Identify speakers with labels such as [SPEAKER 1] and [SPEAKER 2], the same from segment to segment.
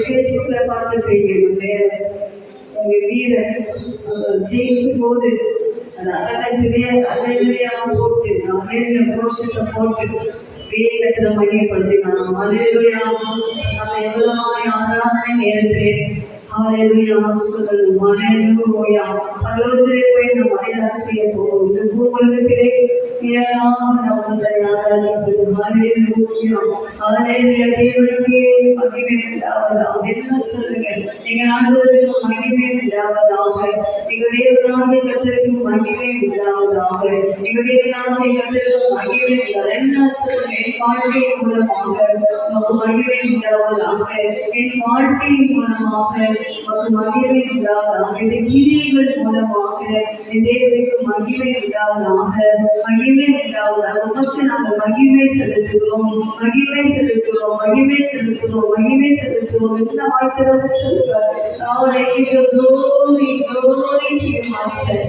[SPEAKER 1] பேஸ்புக்ல பார்த்துருப்பீங்க வீரன் ஜெயிச்சும் போது அந்த அரங்கத்திலே அலையிலையா போட்டு அலையில கோஷத்தை போட்டு வேகத்துல மையப்படுத்தினான். அலையிலையா நம்ம எவ்வளவு ஆராதனை நேரத்திலே ஹalleluya சொல்லுங்கள். ஹalleluya பரலோகத்திலே போய் நம்ம மனிதன் செய்ய போகும் இந்த பூவுலகத்திலே ஏராளமாக நமக்கு தயாராகிறது. ஹalleluya ஹalleluya தேவனுக்கே மகிமை உண்டாவதாக. என்ன சொல்லுங்க, நீங்கள் ஆண்டவருக்கு மகிமை உண்டாவதாக, நீங்கள் தேவனாகிய கர்த்தருக்கு மகிமை உண்டாவதாக, நீங்கள் தேவனாகிய கர்த்தருக்கு மகிமை உண்டாவதாக. என்ன சொல்லுங்க, என் வாழ்க்கையின் மூலமாக நமக்கு மகிமை உண்டாவதாக, என் வாழ்க்கையின் மூலமாக மகிமை உண்டாவதாக. இந்த கிரியைகள் மூலமாக என் தேவனுக்கு மகிமை உண்டாவதாக, மகிமை உண்டாவதாக. உமக்கு நாங்கள் மகிமை செலுத்துகிறோம், மகிமை செலுத்துகிறோம், மகிமை செலுத்துகிறோம், மகிமை செலுத்துகிறோம். என்ன வாய்ப்பு சொல்லுவார். Lord, I give you glory, glory to you, Master.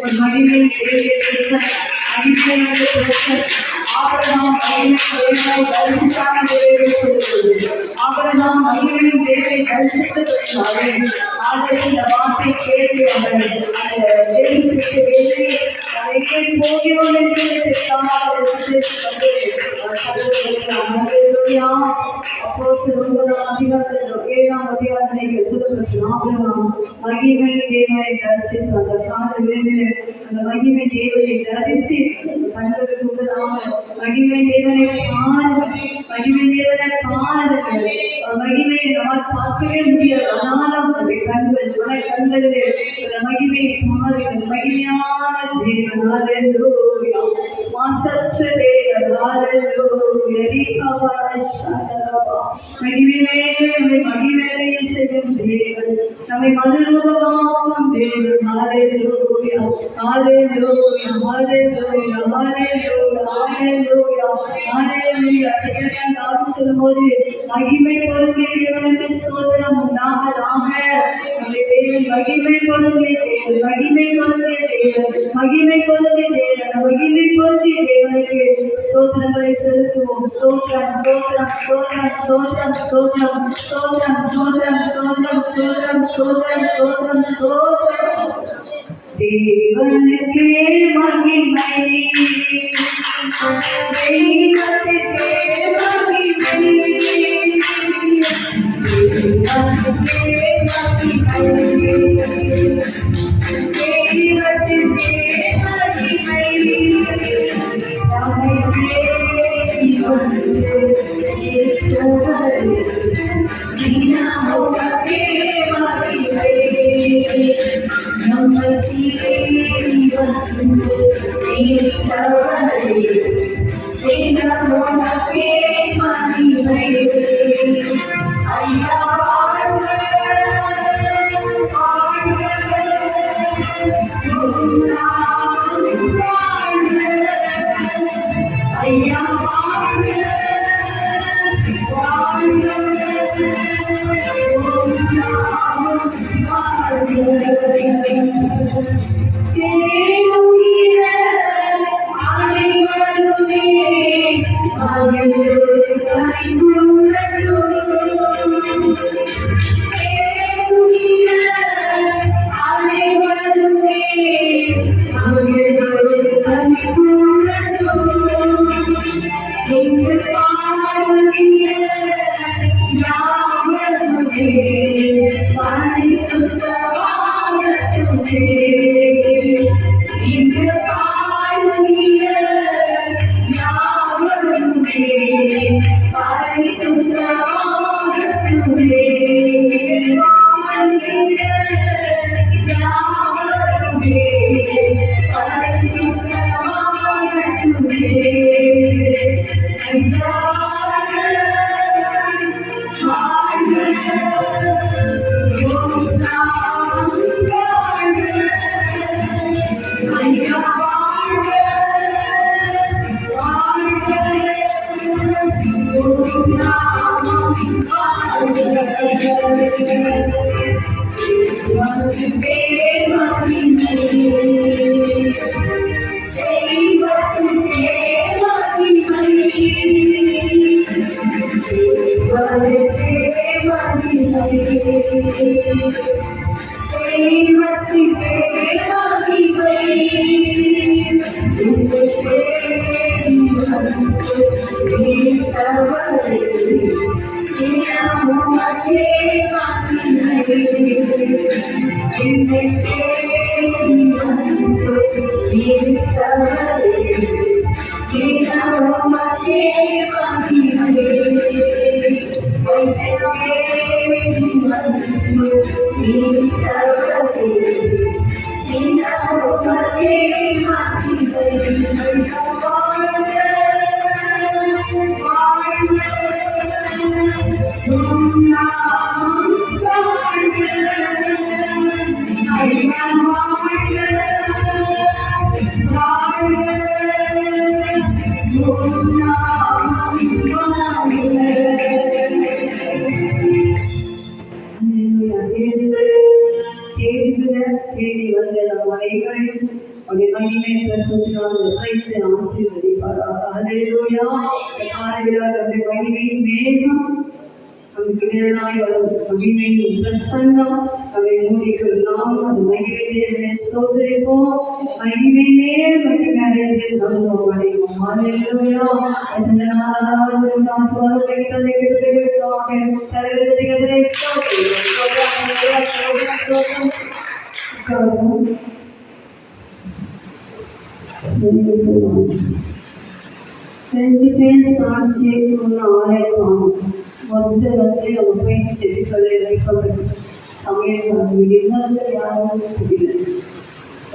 [SPEAKER 1] ஒரு மகிமை தேவையை மகிமையான ஆபரணம் மகிமை தரிசித்தான தேவையை சொல்லுகிறது. ஆபரணம் மகிமையின் தேவையை தரிசித்ததுனாலே ஆதரவு இந்த வார்த்தை கேட்டு அவர் அந்த தேசத்திற்கு வெளியே எங்கே போகிறோம் என்று தெரியாத சிச்சுவேஷன் வந்து மகிமை தேவனை தரிசித்து அந்த காலையில் அந்த மகிமை தேவனை தரிசி கண்களுக்கு உள்ளதாக மகிமை தேவனை பாருங்கள், மகிமை தேவனை பாருங்கள். மகிமையை நம்மால் பார்க்கவே முடியாது, ஆனாலும் கண்கள் கண்களிலே அந்த மகிமையை பாருங்கள். மகிமையான தேவன் மாசற்ற தேவன் மகிமையை செய்யும் தேவன், நம்மை மறுரூபமாக்கும் தேவன். ஹல்லேலூயா, ஹல்லேலூயா, ஹல்லேலூயா, ஹல்லேலூயா, ஹல்லேலூயா. சகலமே தாவி சொல்லும்போது மகிமை பொருந்திய தேவனுக்கு ஸ்தோத்திரம் உண்டாவதாக. நம்முடைய தேவன் மகிமை பொருந்திய தேவன், மகிமை பொருந்திய தேவன், மகிமை பொருந்திய தேவன், மகிமை பொருந்திய தேவனுக்கு ஸ்தோத்திரங்களை செலுத்துவோம். ஸ்தோத்திரம், ஸ்தோத்திரம், ஸ்தோத்திரம், ஸ்தோத்திரம், ஸ்தோத்திரம், ஸ்தோத்திரம், ஸ்தோத்திரம், ஸ்தோத்திரம், ஸ்தோத்திரம், ஸ்தோத்திரம், ஸ்தோத்திரம், ஸ்தோத்திரம். தேவனுக்கே மகிமை, தெய்வத்துக்கே மகிமை, தெய்வத்துக்கே மகிமை, தெய்வத்துக்கே மகிமை. நமக்கே வந்து ஏற்றவரே, நமக்கே மகிமை. நமக்கே வந்து ஏற்றவரே, நமக்கே மகிமை. ஐயா வாழ்க, வாழ்க, ஐயா வாழ்க, வாழ்க, தேடுகிற அனைவருமே தேடி வந்த நம் அனைவரையும் அவருடைய மகிமை பிரசத்தினால் நிறைத்து ஆசீர்வதிப்பாராக. அல்லேலூயா. அவருடைய மகிமையின் மேகம் நமக்கு நிழலாய் வரும் மகிமையின் பிரசன்னம் நம்மை மூடிக்கொள்ளலாம். அது மகிமை தேவனை ஸ்தோத்திரிப்போம். மகிமை மேல் மகிமை அடைந்து நம்புவோம் அடைவோம். அல்லேலூயா. இந்த நாளாவது ஆசீர்வாதம் மிகுந்த கிருபைகளுக்காக தருகிறதை ஸ்தோத்திரிப்போம். ரெண்டு பேர் சாட்சியை ஆளை காணும். ஒருத்தர் நம்ம போய் செடி தொழில் வைக்கப்படும் சமயம் இன்னொருத்தர் யாரும் தெரியல.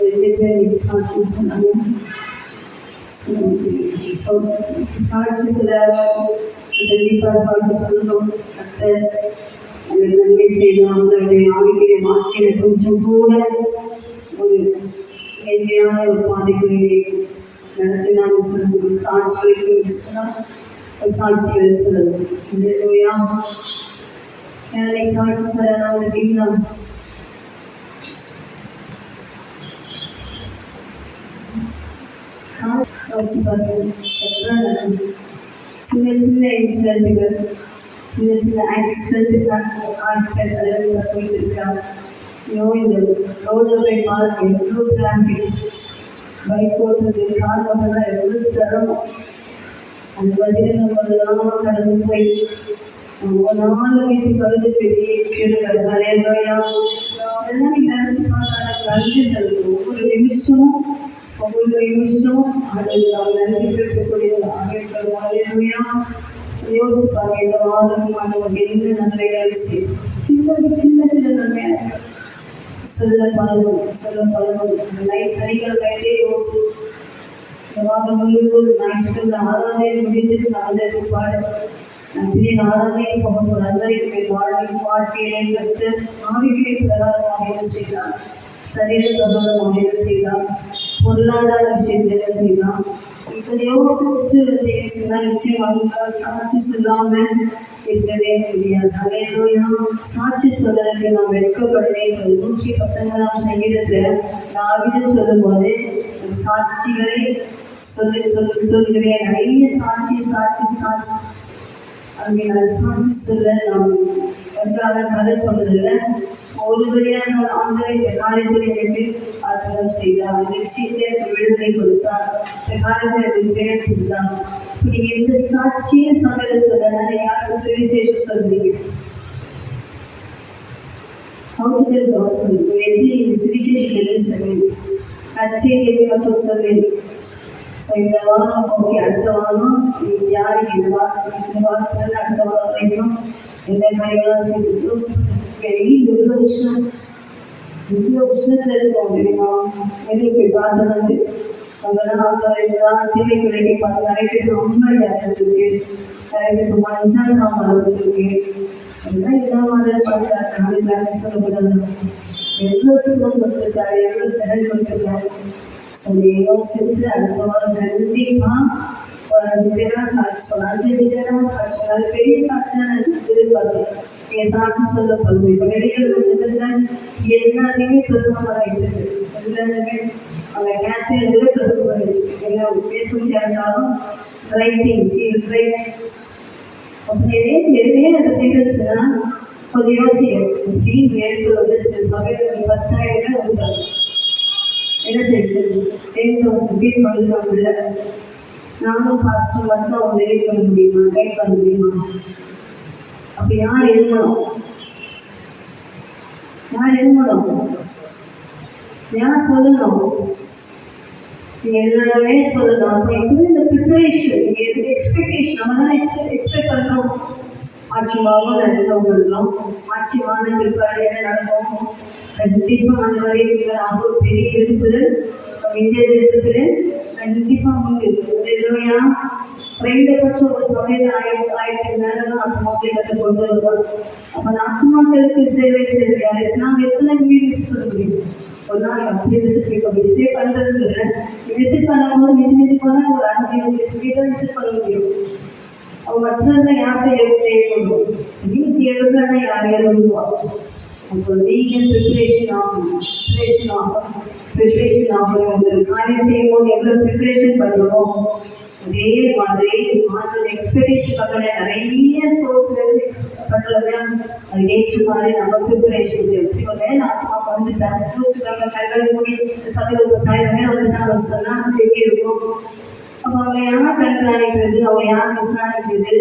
[SPEAKER 1] ரெண்டு பேர் சாட்சி சொன்னாங்க. சாட்சி சொல்ல கண்டிப்பாக சாட்சி சொல்லணும். கர்த்தர் நன்மை செய்தோம். அவங்களுடைய ஆவிக்குரிய வாழ்க்கையில கொஞ்சம் கூட ஒரு மேன்மையான ஒரு பாதைகளிலே நடத்தினாங்க. சொல்ல சாட்சி வைக்க சொன்னால் சாட்சிகளை சொல்லணும். இல்லையா? சாட்சி சொல்லலாம். பார்த்தீங்களா? யோசிச்சு பாருங்க. சின்ன சின்ன இன்சிடென்ட்டுகள், சின்ன சின்ன ஆக்சிடென்ட் அதில் போயிட்டு இருக்காங்க. ஐயோ, இந்த ரோட்ல போய் பாருங்க, எவ்வளோ டிராஃபிக். பைக் ஓட்டுறது, கார் ஓட்டுறதா எவ்வளோ சிரமம். அந்த மாதிரி நம்ம எல்லாம் கடந்து போய் நாலு வீட்டுக்கு வந்து பெரிய கிருபை. அல்லேலூயா. அதெல்லாம் நீங்க நினைச்சு பார்த்தா நன்றி செலுத்தும். ஒவ்வொரு நிமிஷமும் அது நாம் நன்றி செலுத்தக்கூடியதாக இருக்கிறோம். அல்லேலூயா. யோசிச்சு பாருங்க, இந்த வாரம் நமக்கு என்ன நன்மைகள் செய்யும். சின்ன சின்ன நன்மையாக சொல்ல பழகும். நைட் சனிக்கிழமையிலே யோசி. இந்த வாரம் முழுவதும் ஞாயிற்றுக்கிழமை ஆராதனை முடிந்துட்டு நான் பாடு நன்றி ஆராதனை போகணும். நன்மைக்கு வாழ்க்கையை கற்று ஆவிக்குரிய பிரகாரமாக என்ன செய்யலாம், சரீர பிரகாரமாக என்ன செய்யலாம், பொருளாதார விஷயத்தை என்ன செய்யலாம். இப்போ யோசிச்சுட்டு வந்தீங்கன்னு சொன்னால் நிச்சயமாக சாட்சி சொல்லாம இருக்கவே முடியாது. அல்லேலூயா. சாட்சி சொல்றதுக்கு நாம் எடுக்கப்படவே 119ஆம் சங்கீதத்துல தாவீது சொல்லும் போது சாட்சிகளை சொல்லுகிறேன். நிறைய சாட்சி அப்படிங்கிற சாட்சி சொல்ல நாம் என்றால கதை சொல்றதில்ல. ஒரு வழியாக ஆண்டரை இந்த காலத்தில் எனக்கு அற்புதம் செய்தார். நிச்சயத்தை விடுதலை கொடுத்தார். இந்த காலத்தில் எனக்கு ஜெயம் கொடுத்தார். நீங்க இந்த சாட்சியை சமையல சொல்ல யாருக்கு சுவிசேஷம் சொல்றீங்க? எப்படி நீங்க சுவிசேஷத்தை சொல்லுவீங்க? நற்செய்தியை மட்டும் சொல்லுவீங்க. இந்த வாரம் ஓகே, அடுத்த வாரம் யாருக்கு இந்த வாரத்துல அடுத்த வாரம் வரைக்கும் எந்த காரியெல்லாம் செய்து வெயில் இவ்வளோ உஷ்ணத்துல இருக்கோம் தெரியுமா? வெளியே போய் பார்த்தது அவங்கெல்லாம் தீவை விலைக்கு பார்த்து நிறைய பேருக்கு ரொம்ப இருக்கு, நிறைய பேருக்கு மஞ்சால் மரம் இருக்கு. அதெல்லாம் இல்லாமல் பார்த்தாங்க. சொல்லக்கூடாது. எவ்வளோ சுகம் கொடுத்துருக்காரு, எவ்வளோ திறன் கொடுத்துருக்காரு சொல்லி யோசித்து அடுத்த வாரம் கண்டிப்பா ஒரு 5 பேரா சாட்சி சொல்லலாம். 5 பேரா சாட்சி சொன்னாலும் பெரிய சாட்சியா எதிர்பார்க்கிறேன். நீங்க சாட்சி சொல்லப்படுது. இப்ப வெளியில் வச்சதுல எல்லாருமே பிரசவம் ஆகிட்டு எல்லாருமே அவங்க கேட்டரிங் கூட பிரசவம் பண்ணிச்சு. எல்லாம் பேச முடியாட்டாலும் ரைட்டிங் ஷீல் ரைட் அப்படியே எதுவே அதை செய்துச்சுன்னா கொஞ்சம் யோசிக்க. டீம் எடுத்து வந்துச்சு சமையல் 10,000 வந்துட்டாங்க. என்ன செஞ்சு 10,000 பேர் வந்துட்டாங்கல்ல. நானும் பாஸ்டர் மட்டும் அவங்க கைட் பண்ண முடியுமா? அப்ப யார் எழுமணும்? யார் சொல்லணும்? நீங்க எல்லாருமே சொல்லணும். அப்ப இப்படி இந்த ப்ரிப்பரேஷன், எக்ஸ்பெக்டேஷன் நம்ம தான் எக்ஸ்பெக்ட் பண்றோம். ஆட்சியமாக நினைச்சவங்க இருக்கோம். ஆட்சியமான பிற்பாடு என்ன நடக்கும்? கண்டிப்பா அந்த வரைக்கும் ஒரு பெரிய எழுப்புதல் இந்திய தேசத்துல கண்டிப்பா உண்டு. குறைந்தபட்சம் ஒரு சபையில் 1000 மேலதான் ஆத்மாக்களை கற்றுக் கொண்டு வருவார். அப்ப அந்த ஆத்மாக்களுக்கு சேவை செய்வதற்கு நாங்கள் எத்தனை வீடு விசிட் பண்ண முடியும்? ஒரு நாள் அப்படி விசிட் பண்ணிக்கோம். விசிட்டே பண்றது இல்லை. விசிட் பண்ணும்போது மிதி போனா ஒரு 5 வீட்டை விசிட் பண்ண முடியும். அவங்க மற்றதை யார் செய்யணும்? வீட்டு எழுதுனா யார் எழுதுவா? அப்போ நீங்கள் ப்ரிப்பரேஷன் ஆகணும். ஒரு காரியம் செய்யும்போது எவ்வளோ ப்ரிப்பரேஷன் பண்ணுறோம், அதே மாதிரி மாற்றோட எக்ஸ்பெக்டேஷன் பண்ண நிறைய சோர்ஸ்ல இருந்து எக்ஸ்பெக்ட் பண்றோம்னா அது ஏற்ற மாதிரி நம்ம ப்ரிப்பரேஷன் எப்படி ஒரு வேலை ஆத்மா வந்துட்டாங்க யோசிச்சுக்காங்க. கல்வி மூடி சபையில் ஒரு 1000 பேர் வந்துட்டாங்கன்னு சொன்னா எப்படி இருக்கும்? அப்போ அவங்க யார் கண்காணிக்கிறது, அவங்க யார் விசாரிக்கிறது,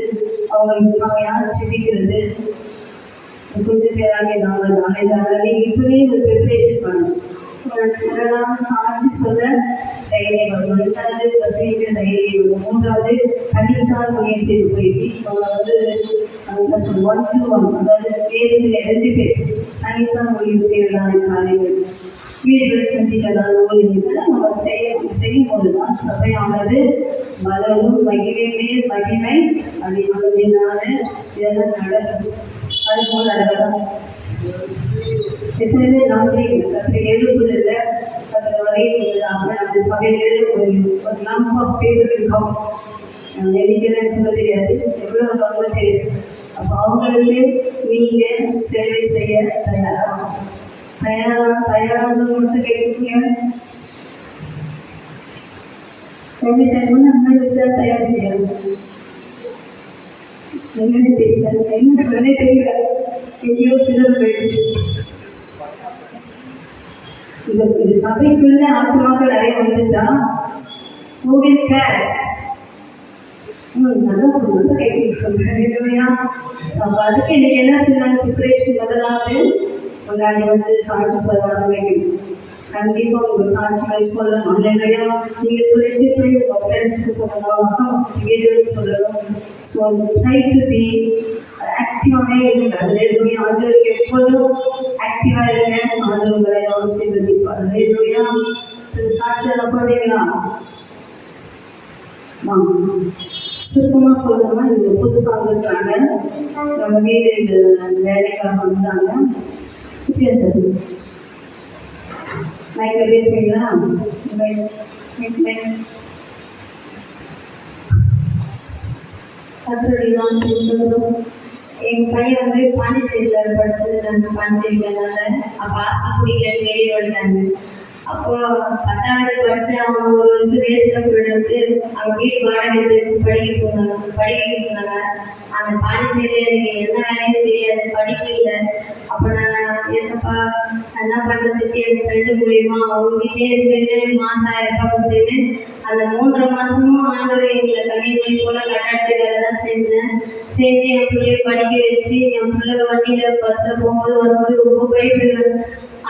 [SPEAKER 1] அவங்க யார் சிரிக்கிறது? கொஞ்சம் பேராக நாங்கள் நீங்கள் இப்பவே ஒரு ப்ரிப்பரேஷன் பண்ணணும். சிலராக சாட்சி சொல்ல தைரியம் வரும். 2வது வசதிக்கு தைரியம் வரும். 3வது தனித்தால் முயற்சி போய் அவங்க 1 to 1, அதாவது வேறு 2 பேர் தனித்தால் முயற்சி செய்யறதான காரியங்கள், வீடுகளை சந்திக்கிறதான ஊழியர்கள் நம்ம செய்யும் போதுதான் சபையானது வளரும். மகிமை மேல் மகிமை அப்படினால இதெல்லாம் நடக்கும். அதுபோல் நடக்கலாம். எத்தனை பேர் நாங்களே கற்று எழுப்புதில்லை, கற்று வரையில்லாம நம்ம சபையில் ஒரு நம்ப பேர் இருக்கோம். நினைக்கிறேன்னு சொல்ல தெரியாது, எவ்வளோ ரொம்ப தெரியுது. அப்போ அவங்களுக்கு நீங்க சேவை செய்ய தயாராக மட்டும் கேட்குங்க. எவ்ரி டைம் நம்ம விஷயம் தயார் செய்யணும். என்னன்னு தெரியல, என்ன சொல்லவே தெரியல. எங்கேயோ சிலர் போயிடுச்சு. இந்த சபைக்குள்ள ஆத்மாக்கள் நிறைய வந்துட்டா நல்லா சொன்னது கைக்கு சொல்றேன் இல்லையா? அதுக்கு இன்னைக்கு என்ன செய்யலாம்? ப்ரிப்பரேஷன் முதலாவது முன்னாடி சாட்சி சொல்ல ஆரம்பிக்கணும். கண்டிப்பா உங்க சாட்சிகளை சொல்லணும் இல்லையா? நீங்க சொல்லிட்டு போய் உங்க ஃப்ரெண்ட்ஸ்க்கு சொல்லணும், வீடியோக்கு சொல்லணும். ஸோ ட்ரை டு பி ஆக்டிவாகவே இருங்க. அதுலேயே ஆண்டவருக்கு எப்போதும் ஆக்டிவாக இருங்க. ஆண்டவர் உங்களை ஆசீர்வதிப்பார். அதுலேயா சாட்சியெல்லாம் சொல்றீங்களா? சுத்தமாக சொல்லணும்னா இவங்க புதுசாக வந்துருக்காங்க. நம்ம வீடு இந்த வேலைக்காக வந்தாங்க. லைக்ல பேசுவீங்களா? கத்தருடைய பேசுகிறோம். எங்கள் பையன் பாண்டிச்சேரியில் படித்தது. நாங்கள் பாண்டிச்சேரிக்கிறதுனால அப்போ ஹாஸ்டல் குடிக்கலன்னு வெளியே வந்துட்டாங்க. அப்போ 10வது படித்து அவங்க ஒரு வருஷம் வேஸ்ட்டாக போயிட்டு அவங்க வீட்டு வாடகை வச்சு படிக்க சொன்னாங்க. அந்த பாண்டிச்சேரியில் எனக்கு என்ன வேலையும் தெரியாது, படிக்க இல்லை. அப்போ நான் ஏசப்பா என்ன பண்ணுறதுக்கு என் ஃப்ரெண்டு மூலியமா அவங்க வீட்டே இருந்துட்டு மாதம் 1000 ரூபாய் கொடுத்துட்டு அந்த 3.5 மாதமும் ஆண்டவர் எங்களை கண்ணீர் மணி போல கட்டாடத்து வேலை தான் செஞ்சு என் பிள்ளைய படிக்க வச்சு என் பிள்ளை வண்டியில் பஸ்ஸில் போகும்போது வரும்போது ரொம்ப பயப்படுவேன்.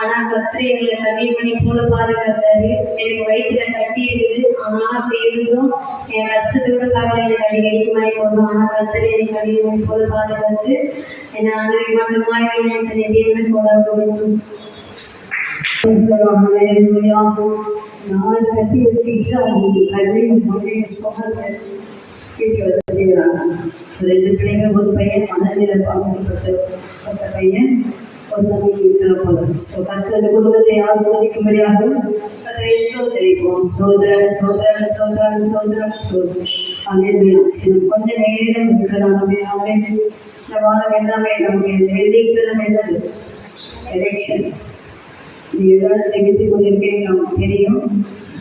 [SPEAKER 1] ஆனால் கத்திரி எங்களை கண்ணீர் மணி போல பாதுகாத்தாரு. எனக்கு வயிற்றுல கட்டி இருக்குது. ஆனால் அப்படி இருந்தும் என் கஷ்டத்தோட கவலை எனக்கு அடிக்கடி மாய் போதும். ஆனால் கத்திரி எனக்கு கண்ணீர் மணி போல பாதுகாத்து என்னை ஆண்டரை மட்டுமாய் வேணும் தேவனை போல பேசும். நாலு கட்டி வச்சுக்கிட்டு அவங்க கல்வியும் மொழியும் சொன்னது வீட்டு செய்கிறாங்க. 2 பிள்ளைங்க, ஒரு பையன் மனநிலை பாதிக்கப்பட்ட பையன், ஒரு தம்பி இருக்கிற போல. ஸோ கத்தோட குடும்பத்தை ஆஸ்வதிக்கும்படியாக கத்தரை ஸ்தோத்திரிப்போம். சோதரம் சோதரம் சோதரம் சோதரம் சோதரம். கொஞ்ச நேரம் இருக்கிறதான இந்த வாரம் எல்லாமே நமக்கு வெள்ளிக்கிழமை என்னது எலெக்ஷன். நீங்கள் எல்லாரும் ஜெபித்து கொண்டிருக்கிறீங்க நமக்கு தெரியும்.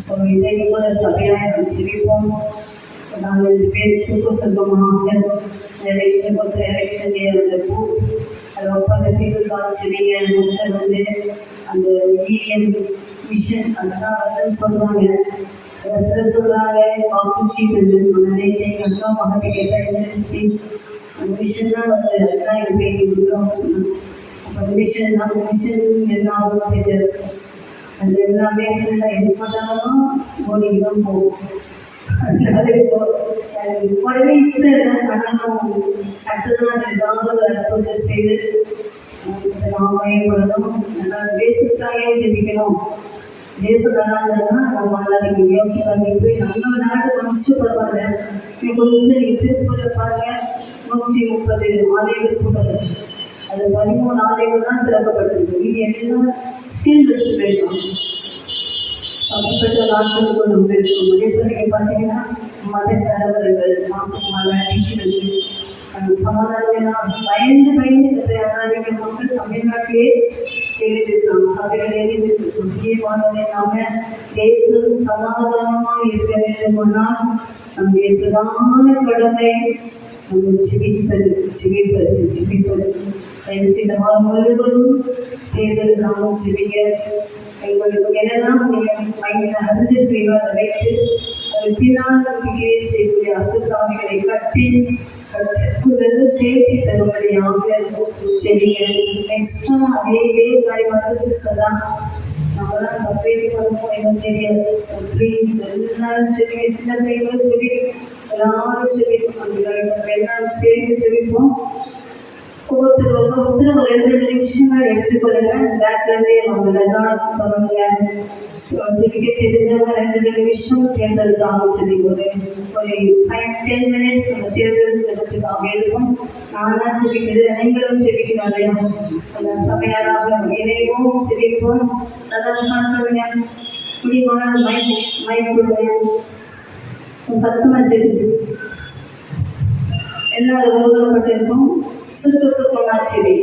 [SPEAKER 1] ஸோ இன்றைக்கு கூட சபையாக நாம் ஜெபிப்போம். 4-5 பேர் சுருக்கமாக எலெக்ஷன் பொறுத்த எலெக்ஷன் அந்த பூத் அதை ஒப்பந்த பீப்புளுக்காக ஜெபிங்க. அந்த இவிஎம் மிஷின் அதெல்லாம் சொல்கிறாங்க. சிலர் சொல்கிறாங்க வாக்குச்சீட்டு எங்கள் அக்கா மகத்தை கேட்டால் அந்த மிஷின் தான் அதுதான் எங்கள் பேட்டி கொடுக்குறோம்னு சொன்னாங்க. அப்போ அந்த மிஷின் என்ன ஆகும் அப்படின்னு அது எல்லாமே எது பண்ணாலும் மோடிக்கு தான் போகும். அதனால இப்போ உடனே இஷ்டம் இல்லை. ஆனாலும் கட்டுதான் ஏதாவது ஒரு அற்புதத்தை செய்து நாம் பயன்படணும். அதனால் தேசத்துக்காக ஜெபிக்கணும். தேசம் நல்லா இருந்ததுன்னா நம்ம எல்லாத்தையும் யோசிப்பாங்க. இப்போ நம்ம நாடு கொஞ்சம் பரவாயில்ல. கொஞ்சம் நீங்கள் திருப்பூரில் பாருங்க, 130 ஆலைகள் போட்டது. அது 13 ஆலைகள் தான் திறக்கப்பட்டிருக்கு. இது எல்லாம் சீல் வச்சு போயிருக்காங்க. அப்படிப்பட்ட நாட்களுக்கு நம்ம இருக்கோம். அதே போல நீங்கள் பார்த்தீங்கன்னா மத கலவரங்கள், மாசமாக அடிக்கிறது, அந்த சமாதானம் பயந்து பயந்து இந்த மக்கள் தமிழ்நாட்டிலே எழுதியிருக்காங்க. சபைகள் எழுதியிருக்கு. சத்தியமானதை நாம தேசம் சமாதானமாக இருக்க வேண்டுமானால் நம்முடைய பிரதான கடமை நம்ம ஜெபிப்பது ஜெபிப்பது ஜெபிப்பது. தயவு செய்த வாரம் முழுவதும் தேர்தலுக்காக ஜெபிக்க. உங்களுக்கு என்னெல்லாம் நீங்கள் மைண்டில் அறிஞ்சிருப்பீங்களோ அதை வைத்து அது பின்னால் கிரியை செய்யக்கூடிய அசுத்தாமிகளை கட்டி சேர்த்தி தரும்படியாக செடிங்க. நெக்ஸ்டா அதே மாதிரி வந்துச்சு சொன்னா நம்மளாம் தப்பே பண்ணுவோம், எனக்கு தெரியாது. ப்ளீஸ் எல்லாரும் செடிங்க, சின்ன பிள்ளைங்களும் செடிங்க, எல்லாரும் செடிக்கும். நம்ம எல்லாரும் சேர்ந்து செடிப்போம். ஒவ்வொருத்தரும் ஒரு 2 நிமிஷங்கள் எடுத்துக்கொள்ளுங்க. பேக்ல இருந்தே வாங்கல எல்லாரும் தொடங்குங்க. ஜெபிக்க தெரிஞ்சவங்க 2 நிமிஷம் தேர்தலுக்காக சொல்லி ஒரு 5-10 மினிட்ஸ் நம்ம தேர்தல் செலுத்துக்காக எடுக்கும். நானா ஜெபிக்கிறது, நீங்களும் ஜெபிக்கணும் இல்லையா? அந்த சமையலாக இணைவோம், ஜெபிப்போம். அதான் ஸ்டார்ட் பண்ணுங்க. முடியுமான மைக் கொடுங்க, சத்தமா ஜெபி. எல்லாரும் ஒருவரப்பட்டிருக்கும். சுருக்கமா ஜெபி.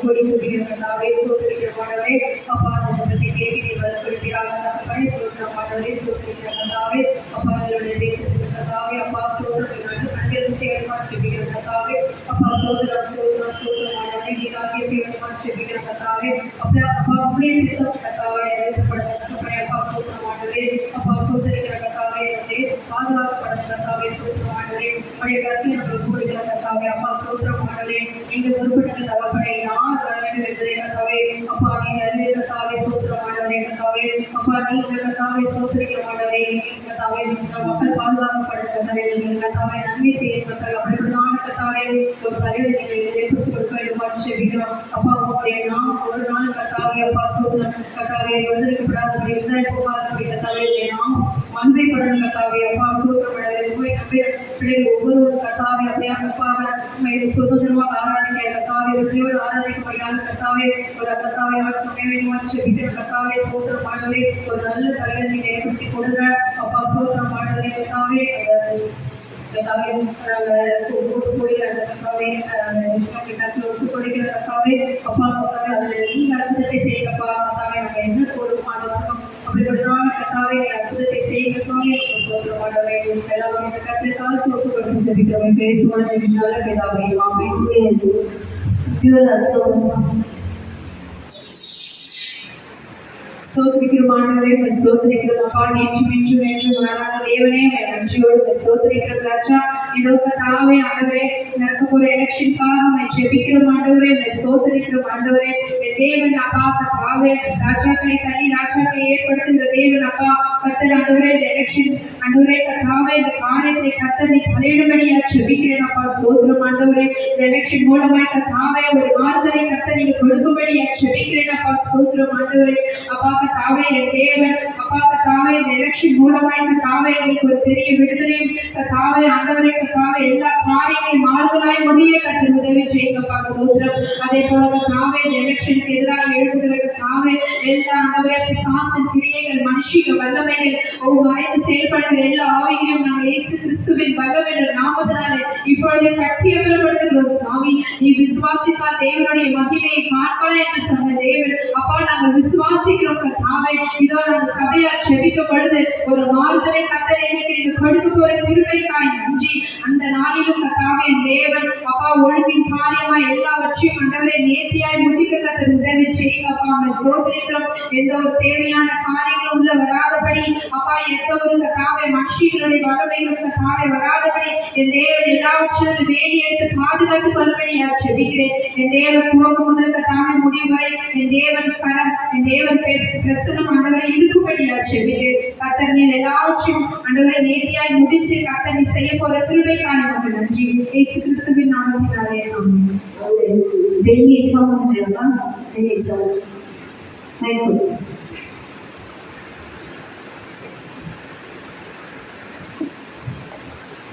[SPEAKER 1] கொடி துடிக்கிறவர்களாகவே சோதரிக்கிறவர்களாகவே அப்பா ஜனத்தை கேள்வி வலுப்படுத்தியாக பணி சோதரமானவரை சோதரிக்கிறவர்களாகவே அப்பா எங்களுடைய தேசத்திற்காகவே அப்பா சோதரர்கள் நல்ல செயல்மா செபிக்கிறவர்களாகவே அப்பா சோதரமானவரை நீராகிய செயல்மா செபிக்கிறவர்களாகவே அப்பா அப்படியே சித்தப்பட்டக்காக எழுதப்படவே அப்பா சோதரமானவரே அப்பா சோதரிக்கிறவர்களாகவே தேசம் பாதுகாக்கப்படுவதற்காகவே சோதரமானவரே பழைய கருத்தில் நாங்கள் கூடுகிறவர்களாகவே அப்பா சோதரமானவரே நீங்கள் பொறுப்பட்ட தகப்பனை யார் வர வேண்டும் என்பதை கத்தாவே அப்பா நீங்க அறிவிக்கிறதாவே சோதரமானவரே கத்தாவே அப்பா நீங்க கத்தாவே சோதரிக்கிறமானவரே கத்தாவே மக்கள் பாதுகாக்கப்படுகிறதாவே நீங்கள் கத்தாவே நன்மை செய்யப்பட்டால் அப்படிப்பட்டதான கத்தாவே ஒரு தலைவர் நீங்கள் ஏற்படுத்தி கொடுக்க வேண்டும் செபிக்கிறோம். அப்பா உங்களுடைய நாம் ஒரு நாள் கத்தாவே அப்பா சோதரம் கத்தாவே வந்திருக்கப்படாதபடி இருந்தால் போகாதபடி கத்தாவே நாம் மண்பைப்படணும் கத்தாவே அப்பா சோதரமானவரே பிள்ளைகள் ஒவ்வொருவரும் கத்தாவே அப்படியே அப்பாக சுதந்திரமாக ஆராதிக்க கத்தாவே உங்களோடு ஆராதிக்கப்படியான கத்தாவே ஒரு கத்தாவே கத்தாவே சோதரமானவரே ஒரு நல்ல தலைவர் நீங்க ஏற்படுத்தி கொடுங்க. அப்பா சோதரமானவரே கத்தாவே கத்தாவே கொடுக்கிற கத்தாவே ஒப்பு கொடுக்கிற கத்தாவே அப்பா கத்தாவே அதில் நீங்க அற்புதத்தை செய்யுங்கப்பா கத்தாவே நம்ம என்ன போடுமோ அது வரணும். அப்படிப்பட்டதான கத்தாவே அற்புதத்தை செய்யுங்க சுவாமி. சோதரமானவரே எல்லாரும் இந்த கத்தை காலத்து ஒப்பு கொடுத்து ஜெபிக்கிறவங்க பேசுவாங்க நல்ல பிதாவே ஆமென். ஸ்தோத்திரிக்கிறமானவரே ஸ்தோத்திரிக்கிறோம் அப்பா. நேற்றும் இன்றும் என்றும் மாறாத தேவனே நன்றியோடு ஸ்தோத்திரிக்கிறோம் ராஜா. இதோ கத்தாவே ஆண்டவரே நடக்க போற எலெக்ஷனுக்காக ஜெபிக்கிறோம் ஆண்டவரே ஸ்தோத்திரிக்கிறோம் ஆண்டவரே. தேவன் அப்பா கத்தாவே ராஜாக்களை தனி ராஜாக்களை ஏற்படுத்துகிற தேவன் அப்பா கத்தர் ஆண்டவரே இந்த எலெக்ஷன் ஆண்டவரே கத்தாவே இந்த காரியத்தை கத்தர் நீ தலையிடும்படியா ஜெபிக்கிறேன் அப்பா. ஸ்தோத்திரம் ஆண்டவரே. இந்த எலெக்ஷன் மூலமாய் கத்தாவே ஒரு மாறுதலை கத்தர் நீங்க கொடுக்கும்படியா ஜெபிக்கிறேன் அப்பா. ஸ்தோத்திரம் ஆண்டவரே. அப்பா கத்தாவே என் தேவன் அப்பா கத்தாவே இந்த எலெக்ஷன் மூலமாய் கத்தாவே எங்களுக்கு ஒரு பெரிய விடுதலை கத்தாவே ஆண்டவரே கத்தாவே எல்லா காரியங்களையும் மாறுதலாய் முடிய கத்தர் உதவி செய்யுங்கப்பா. ஸ்தோத்திரம். அதே போல கத்தாவே இந்த எலெக்ஷனுக்கு எதிராக எழுப்புகிற கத்தாவே எல்லா ஆண்டவரே பிசாசின் கிரியைகள் மனுஷிக வல்லமைகள் மறைந்து செயல்படுகிற எல்லா ஆவிகளையும் நாங்கள் இயேசு கிறிஸ்துவின் வல்லமையுள்ள நாமத்தினாலே இப்பொழுது கட்டி அகலப்படுத்துகிறோம் சுவாமி. நீ விசுவாசித்தா தேவனுடைய மகிமையை காண்பாய் என்று சொன்ன தேவன் அப்பா நாங்கள் விசுவாசிக்கிறோம் கத்தாவே. இதோ நாங்கள் சபையால் ஜெபிக்கும் பொழுது ஒரு மாறுதலை கத்தர் எங்களுக்கு நீங்க கொடுக்க போற கிருபைக்காய் நன்றி.
[SPEAKER 2] அந்த நாளிலும் கர்த்தாவே தேவன் அப்பா ஒழுங்கின் காரியமா எல்லாவற்றையும் ஆண்டவரே நேர்த்தியாய் முடிக்க கர்த்தர் உதவி செய்யுங்க அப்பா. நம்ம ஸ்தோத்திரிக்கிறோம். எந்த ஒரு தேவையான காரியங்களும் உள்ள வராதபடி அப்பா, எந்த ஒரு கர்த்தாவே மனுஷர்களுடைய வல்லமைகளும் கர்த்தாவே வராதபடி என் தேவன் எல்லாவற்றிலும் வேலி எடுத்து பாதுகாத்துக் கொள்ளும்படியா ஜெபிக்கிறேன். என் தேவன் துவக்கம் முதல் கர்த்தாவே முடிவு வரை என் தேவன் கரம், என் தேவன் பிரசனம் ஆண்டவரை இருக்கும்படியா ஜெபிக்கிறேன். கர்த்தர் நீர் எல்லாவற்றையும் ஆண்டவரை நேர்த்தியாய் முடிச்சு கர்த்தர் நீ செய்ய போற கிருபைக்காக உமக்கு நன்றி. இயேசு கிறிஸ்துவின் நாமத்தினாலே ஆமென்.
[SPEAKER 1] வெளியே சோமன்றா வெளியே சோம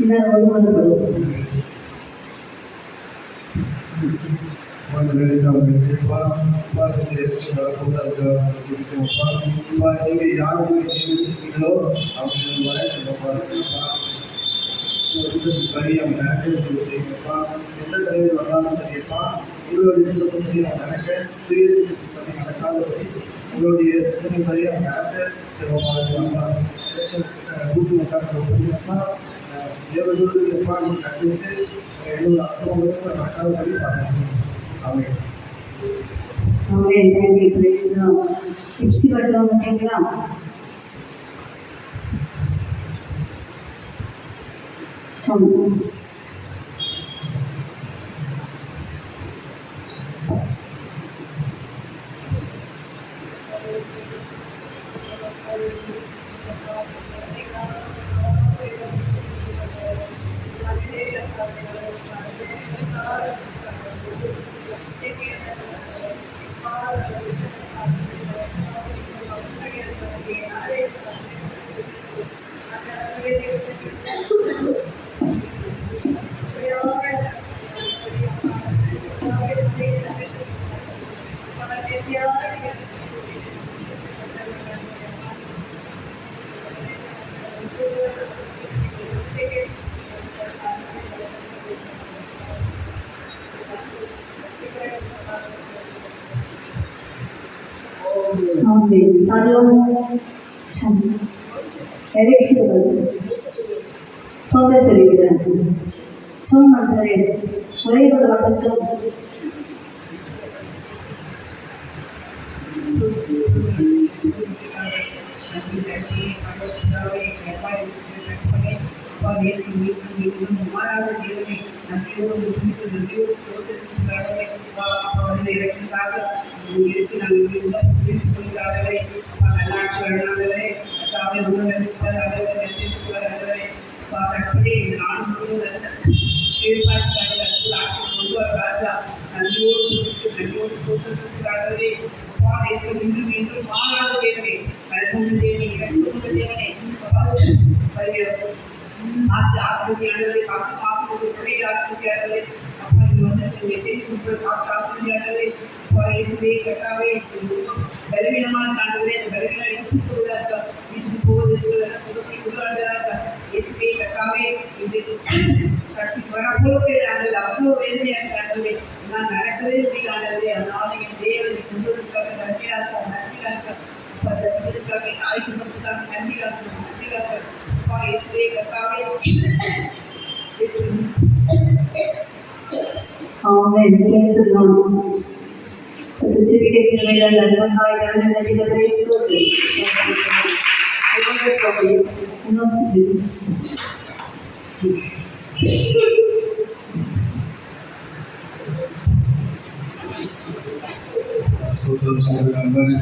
[SPEAKER 1] இதெல்லாம் ஒழுங்குபடுத்தும். Ipsi baca mungkinlah. Salom, election also. Toda serida. Soma serida. Oleh berkata soma. Amen. Praise the Lord. The city taken away and I don't know I can't see the grace to it. I don't know sorry. I'm not saying. So the number is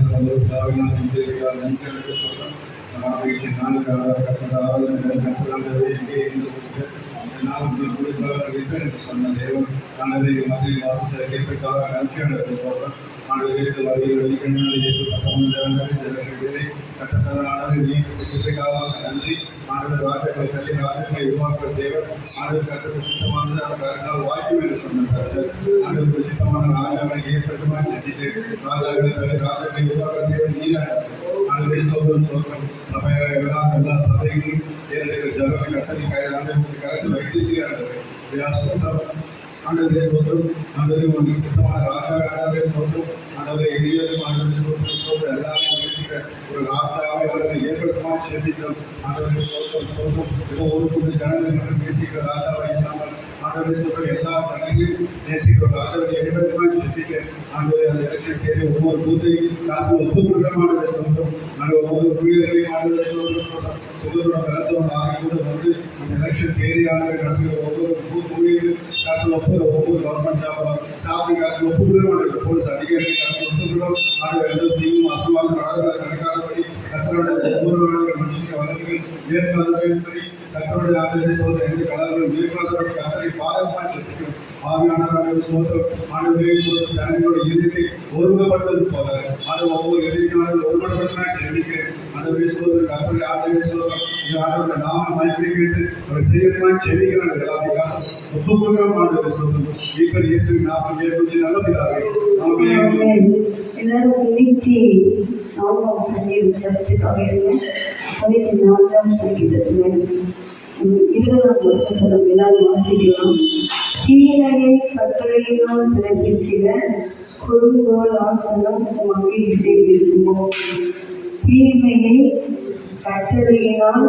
[SPEAKER 3] செபிக்கிறோம். ஆண்டவரே ஸ்தோத்திரம் ஸ்தோத்திரம். ஏதோ ஒரு கூட்ட ஜனங்கள் மட்டும் நேசிக்கிற ராஜாவா இல்லாமல் ஆண்டவரே ஸ்தோத்திரம் எல்லா தன்மையிலும் நேசிக்கிற ஒரு ராஜாவை எதிர்பார்த்து செபிக்கிறேன். ஆண்டவரே அந்த எலெக்ஷன் தேதி ஒவ்வொரு பூத்தையும் காத்து ஒப்பு கொடுக்குற ஆண்டவரே ஸ்தோத்திரம். ஆண்டவர் ஒவ்வொரு ஊழியர்களையும் ஆண்டவரே ஸ்தோத்திரம் சுகத்தோட பலத்தோட ஆகியோடு வந்து அந்த எலெக்ஷன் தேதியானவர் நடக்கிற ஒவ்வொரு பூத் ஊழியர்கள் காத்து ஒவ்வொரு கவர்மெண்ட் ஸ்டாஃபை காத்து ஒப்பு கொடுக்குற போலீஸ் அதிகாரிகள் காத்து ஒப்புக்கிறோம். ஆண்டவர் எந்த தீங்கும் அசம்பாவிதம் நடக்காதபடி கத்தரோட ஒவ்வொரு மனுஷனுக்கு வளர்ச்சிகள் மேற்காதபடி கத்தருடைய ஆண்டவரே சோதனை எந்த கலாச்சாரம் மேற்காதபடி கத்தரை பாதகமாக செலுத்திக்கிறோம். ஆவியானவராக சோதரம் ஆண்டவரே சோதரம் ஜனங்களோட இதயத்தை ஒருமுகப்பட்டது போல ஆண்டவர் ஒவ்வொரு இதயத்தானது ஒருமுகப்படுத்தினாக செலுத்திக்கிறேன். ஆண்டவரே சோதரம் கத்தருடைய ஆண்டவரே சோதரம் இந்த ஆண்டவரோட நாம மதிப்பை கேட்டு அவர் செய்யணுமா செவிக்கிறாங்க எல்லாத்தையும் ஒப்பு கொடுக்குறோம். ஆண்டவரே சோதரம் இப்ப இயேசு நாற்பது ஏற்படுத்தி நல்ல பிதாவே ஆமென்.
[SPEAKER 1] எல்லாரும் தொண்ணூற்றி 4ஆம் சங்கீதம் ஜபத்துக்காக இருந்தோம். 94ஆம் சங்கீதத்தில் 20ஆம் வசனத்தை நம்ம எல்லாரும் வாசிக்கலாம். தீமையை கட்டளையினால் பிறப்பிக்கிற கொடுங்கோல் ஆசனம் உமக்கு இசைந்திருக்குமோ? தீமையை கட்டளையினால்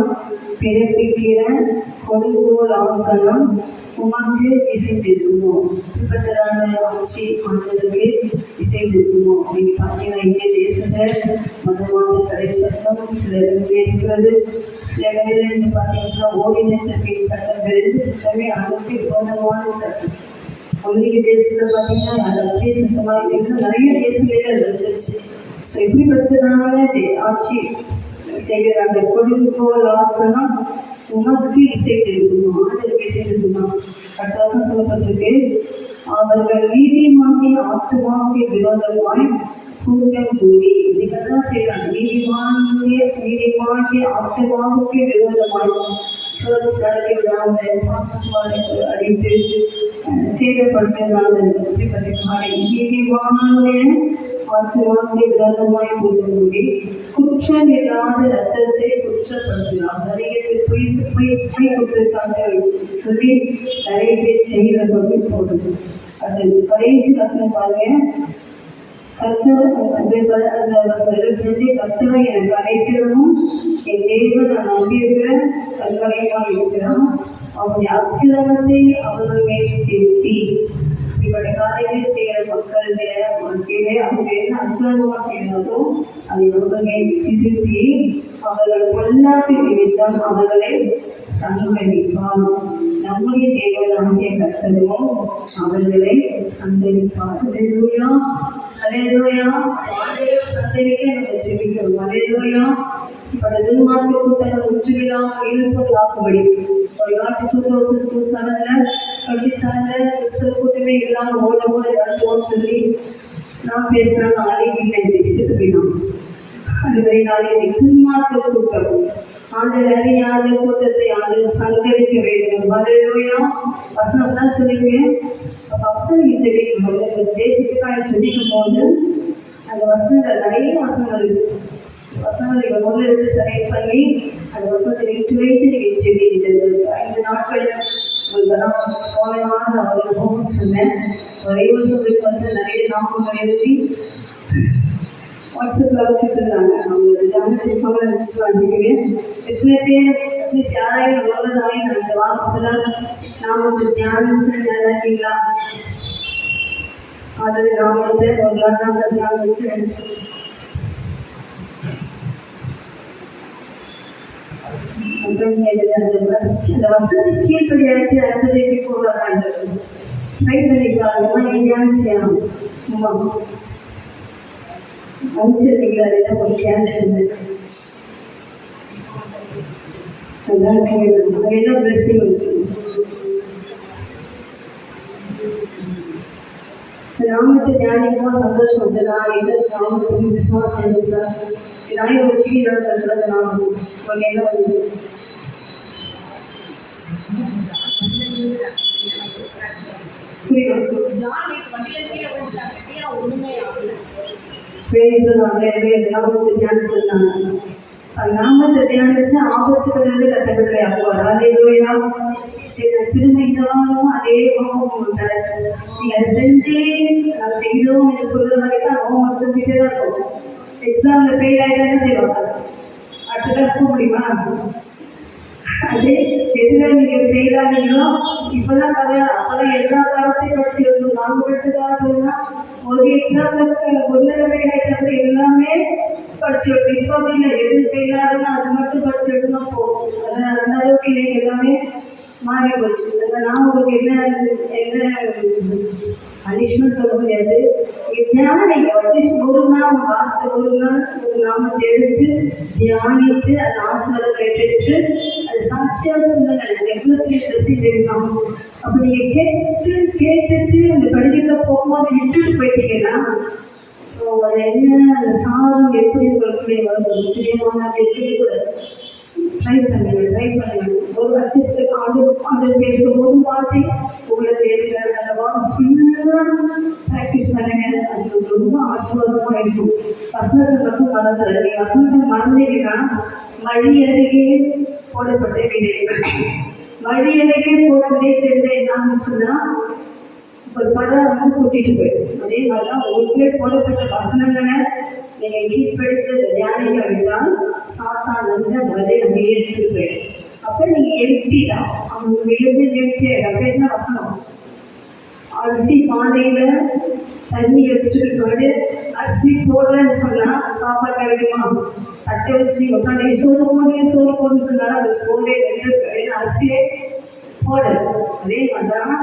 [SPEAKER 1] பிறப்பிக்கிற கொடுங்கோல் ஆசனம் உமக்கு இசைந்திருக்குமோ? இப்படிப்பட்டதான ஆட்சி ஆண்டவருக்கு இசைந்திருக்குமோ? நீங்க பார்த்தீங்கன்னா இந்திய தேசத்துல மதமான தடை சட்டம் சில இடங்களில் இருக்கிறது. சில இடங்களில் இருந்து பார்த்தீங்கன்னா ஓடின சேர்க்கை சட்டங்கள் 2 சட்டமே அதற்கு விரோதமான சட்டம். அமெரிக்க தேசத்துல பார்த்தீங்கன்னா அது அப்படியே சட்டமாக இருக்கு. நிறைய தேசங்களில் அது இருந்துச்சு. ஸோ இப்படிப்பட்டதான ஆட்சி செய்கிறாங்க. கொடுங்கோல் ஆசனம் உமக்கு இசைந்திருக்குமா? ஆண்டவருக்கு இசைந்திருக்குமா? அடுத்த வருஷம் சொல்லப்பட்டிருக்கு, அவர்கள் நீதிமானிய ஆத்துமாவுக்கு விரோதமாய் கூட்டம் கூடி இதுதான் செய்யறாங்க. நீதிமானிய ஆத்துமாவுக்கு விரோதமாய் சர்ச் நடக்க விடாமல் பாசஸ்வாலைக்கு அடித்து சேதப்படுத்தினாங்க. இப்படிப்பட்ட காரியம் நீதிமானிய ஆத்துமாவுக்கு விரோதமாய் கூட்டம் கூடி குற்றம் இல்லாத ரத்தத்தை குற்றப்படுத்துகிறார். நிறைய பேர் பொய் குற்றச்சாட்டுகள் சொல்லி நிறைய பேர் செய்கிற பகுதி போடுது. அது கடைசி வசனம் பாருங்க. கர்த்தர் அந்த வசனம் கர்த்தரை எனக்கு அழைக்கிறதும் என் தேவன் நான் நம்பியிருக்கிற கல்வனையாக இருக்கிறான். அவனுடைய அக்கிரமத்தை அவர்கள் மேல் திருப்பி இப்படி காரியங்களை செய்கிற மக்களுடைய வாழ்க்கையிலே அவங்க என்ன அக்கிரமமாக செய்யறதோ அதை அவர்கள் மேல் திருப்பி அவர்கள் பொல்லாப்பு நிமித்தம் அவர்களை சங்கரிப்பார். நம்முடைய தேவனாகிய கர்த்தரோ அவர்களை சங்கரிப்பார். அல்லேலூயா, அல்லேலூயா. சங்கரிக்க நம்ம ஜெபிக்கிறோம். அல்லேலூயா. இப்ப துன்மார்க்க கூட்டங்கள் முற்றுமில்லாமல் இருப்பதாக்கும்படி ஒரு 2027 கிறிஸ்தவ கூட்டமே இல்லாமல் ஓட நடத்துவோம்னு சொல்லி நான் பேசுறேன். நாளே இல்லை விஷயத்து போயிடும். அதுவரை நாளை துன்மார்க்க கூட்டம் ஆண்டவர் அறியாத கூட்டத்தை ஆண்டவர் சங்கரிக்க வேண்டும். அல்லேலூயா. வசனம் தான் சொல்லிருக்கேன். அப்போ நீங்க ஜெபிக்கும் போது தேசத்துக்காக ஜெபிக்கும் போது அந்த வசனங்கள் நிறைய வசனங்கள் இருக்கு. வசனங்கள் நீங்கள் முதல்ல எடுத்து செலக்ட் பண்ணி அந்த வசனத்தை வைத்து நீங்கள் ஜெபிக்கிறது. 5 நாட்கள் உங்களுக்கு நான் போனமான அவர்கள் போகணும்னு சொன்னேன். ஒரே வருஷத்துக்கு வந்து நிறைய நாமங்கள் எழுதி வாட்ஸ்அப்பில் வச்சுட்டு இருந்தாங்க. அவங்க கவனிச்சிருப்பாங்க விசுவாசிக்கிறேன். எத்தனை பேர் அட்லீஸ்ட் யாராயும் நல்லதாகி நான் இந்த வாரத்தில் நாமத்தை தியானம் செஞ்சு இருக்கீங்களா? ஆல்ரெடி நாமத்தை ஒரு நாள் தான் தியானம் வச்சேன். அந்த வசதி கீழ்படியாயிட்டு அடுத்தது எப்படி போவாங்க ட்ரை பண்ணிக்கலாம். எங்கேயாவது செய்யணும். அனுப்பிச்சிருக்கீங்களா? ஒரு கேன்சல் அதான் செய்யணும். அது என்ன பிளஸிங் வச்சுக்கணும். நாமத்தை தியானிக்குமா சந்தோஷம் வந்து நான் என்ன நாமத்துக்கு விசுவாசம் இருந்துச்சா நான் ஒரு கீழே தருவது நாமம் உங்க என்ன வந்து நாமத்தை தியானிச்சு ஆபத்துக்கள் கட்டப்படலை ஆகுவார். அல்லேலூயா. திரும்ப இந்த வாரமும் அதே கோபம் தர நீங்க அதை செஞ்சு நான் செய்தோம் என்று சொல்ற வரைக்கும் கோபம் செஞ்சுட்டே தான் இருக்கும். எக்ஸாம்ல ஃபெயில் ஆகிட்டா என்ன செய்வாங்க? அடுத்த கிளாஸ் போக முடியுமா? அது எதுல நீங்க ஃபெயில் ஆனீங்களோ இப்பெல்லாம் கதை, அப்பெல்லாம் எல்லா பாடத்தையும் படிச்சு எழுதணும். நாங்கள் படிச்ச காலத்துலன்னா ஒரு எக்ஸாம்பிளுக்கு ஒன்றரை ஃபெயில் ஆகிட்டாங்க, எல்லாமே படிச்சு எழுதணும். இப்போ அப்படி இல்லை, எது ஃபெயில் ஆகுதுன்னா அது மட்டும் படிச்சு எழுதுனா போதும். அதான் அந்த அளவுக்கு இன்னைக்கு எல்லாமே மாறி போச்சு. அதில் நான் உங்களுக்கு என்ன பனிஷ்மெண்ட் சொல்ல முடியாது. தியானிங்க அட்லீஸ்ட் ஒரு நாள் வார்த்தை, ஒரு நாள் ஒரு நாமத்தை எடுத்து தியானித்து அந்த ஆசீர்வாதங்களை பெற்று அது சாட்சியாக சொல்லுங்க. எவ்வளோ பெரிய ட்ரெஸ்ஸிங் தெரியும். அப்போ நீங்கள் கேட்டுட்டு அந்த படிக்கட்டில் போகும்போது விட்டுட்டு போயிட்டீங்கன்னா அது என்ன அந்த சாரம் எப்படி உங்களுக்குள்ளே வரும் தெரியுமா? இருக்கவே கூடாது. ட்ரை பண்ணுங்க. ஒரு அட்லீஸ்ட் ஆர்டர் பேசும்போது வார்த்தை உங்களுக்கு எடுக்கிற அந்த வாரம் ஃபுல்லாக ப்ராக்டிஸ் பண்ணுங்க. அது ரொம்ப ஆசீர்வாதமாக இருக்கும். வசனத்தை மட்டும் மறந்துடுற. நீங்கள் வசனத்தை மறந்தீங்கன்னா வழி அருகே போடப்பட்ட விதை, வழி அருகே போட விதை தெரிஞ்ச என்னான்னு சொன்னால் ஒரு பறவை கூட்டிட்டு போயிடும். அதே மாதிரிதான் உங்களுக்குள்ளே போடப்பட்ட வசனங்களை நீங்கள் கீழ்ப்படுத்த தியானிக்காவிட்டால் சாத்தான் வந்து அந்த விதையை அப்படியே எடுத்துட்டு போயிடும். அப்போ நீங்கள் எம்டி தான், அவங்க எது எம்டி ஆகிடும். அப்போ என்ன வசனம்? அரிசி பானையில் தண்ணி வச்சுட்டு போயிட்டு அரிசி போடுறேன்னு சொன்னால் சாப்பாடு கிடைக்குமா? தட்டை வச்சு நீங்கள் உட்காந்து சோறு போடுன்னு சொன்னாலும் அது சோறே வென்று அரிசியே போடல். அதே மாதிரிதான்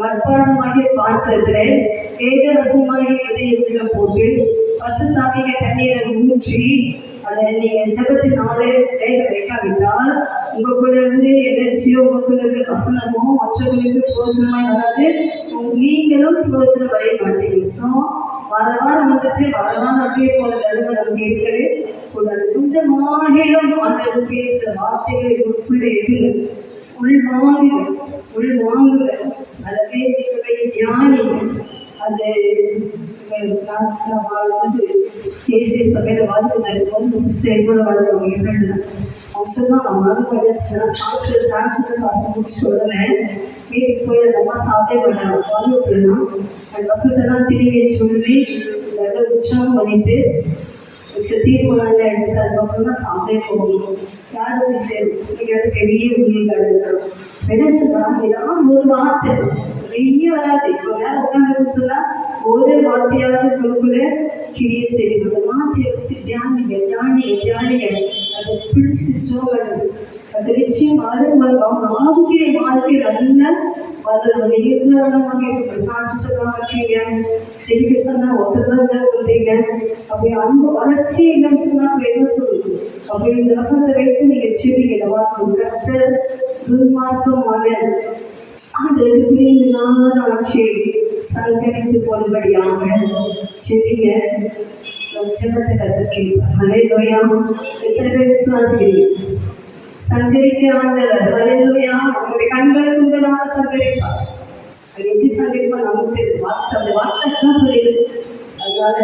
[SPEAKER 1] மட்பாடமாகிய பாத்திரத்துல வேதவசமாகிய விதையை போட்டு பசுத்தாவிய தண்ணீரை ஊற்றி அதை நீங்க ஜபத்தினாலே வேக வைக்காவிட்டால் உங்களுக்குள்ள இருந்து எனர்ஜியோ உங்களுக்குள்ள இருந்து வசனமோ மற்றவர்களுக்கு பிரோஜனமா வராது, நீங்களும் பிரோஜனம் அடைய மாட்டீங்க. ஸோ வாரம் வந்துட்டு வாரம் அப்படியே போல நிலைமை நமக்கு இருக்கவே கூடாது. கொஞ்சமாகிலும் ஆண்டவர் பேசுகிற வார்த்தைகளை உட்புள்ள எதிர்கள் உள்வாங்குக அதை வேண்டியவை தியானிங்க. அது வந்து தேசிய சபையில் வாழ்க்கை சிஸ்டர் கூட வாழ்க்கை ஃப்ரெண்ட் அவங்க சொன்னால் நான் வாழ்க்கை படிச்சுன்னா ஹாஸ்டல் ஹாஸ்டல் முடிச்சுட்டு உடனே வீட்டுக்கு போய் அந்த அம்மா சாப்பிட்டே மாட்டாங்க. வாழ்வுக்குன்னா அந்த வசத்தெல்லாம் திரும்பி சொல்லி நல்ல உற்சாகம் பண்ணிட்டு தீர்மானங்களை எடுத்து அதுக்கப்புறம் தான் சாப்பிட்டே போகணும். யாருக்கு சேரும் நீங்கள் பெரிய ஊழியர்கள் நினைச்சுன்னா ஏதாவது ஒரு வார்த்தை நிறைய வராது. இப்போ நேரம் உட்காந்துன்னு சொன்னால் ஒரு வார்த்தையாவது உங்களுக்குள்ள கிரியை செய்யும். அந்த வார்த்தையை வச்சு தியானிங்க அதை பிடிச்சிருச்சோ அது நிச்சயம் அவங்க ஆகுகிற வாழ்க்கை நல்ல அதோட ஈர்வானமாக இருக்கும். சாட்சி சொல்லாம இருக்கீங்க, செடிக்க சொன்னா ஒருத்தர் தான் கொடுத்தீங்க, அப்படி அன்பு வளர்ச்சி இல்லைன்னு சொன்னா என்ன சொல்லுது? அப்படி இந்த வசனத்தை வைத்து நீங்க செடிக்கிறவா கற்ற துன்மார்க்கமான அது பிரிவினாத ஆட்சியை சங்கரித்து போடும்படியாக செடிங்க ஜபத்தை கற்றுக்கேன். ஹல்லேலூயா. எத்தனை பேர் விசுவாசிக்கிறீங்க? சங்கரிக்க ஆண்டவர் ஹல்லேலூயா. உங்களுடைய கண்களுக்கு உங்களாக சங்கரிப்பார். அது எப்படி சங்கரிப்பார் நமக்கு தெரியும். அந்த வார்த்தை சொல்லிடு. அதனால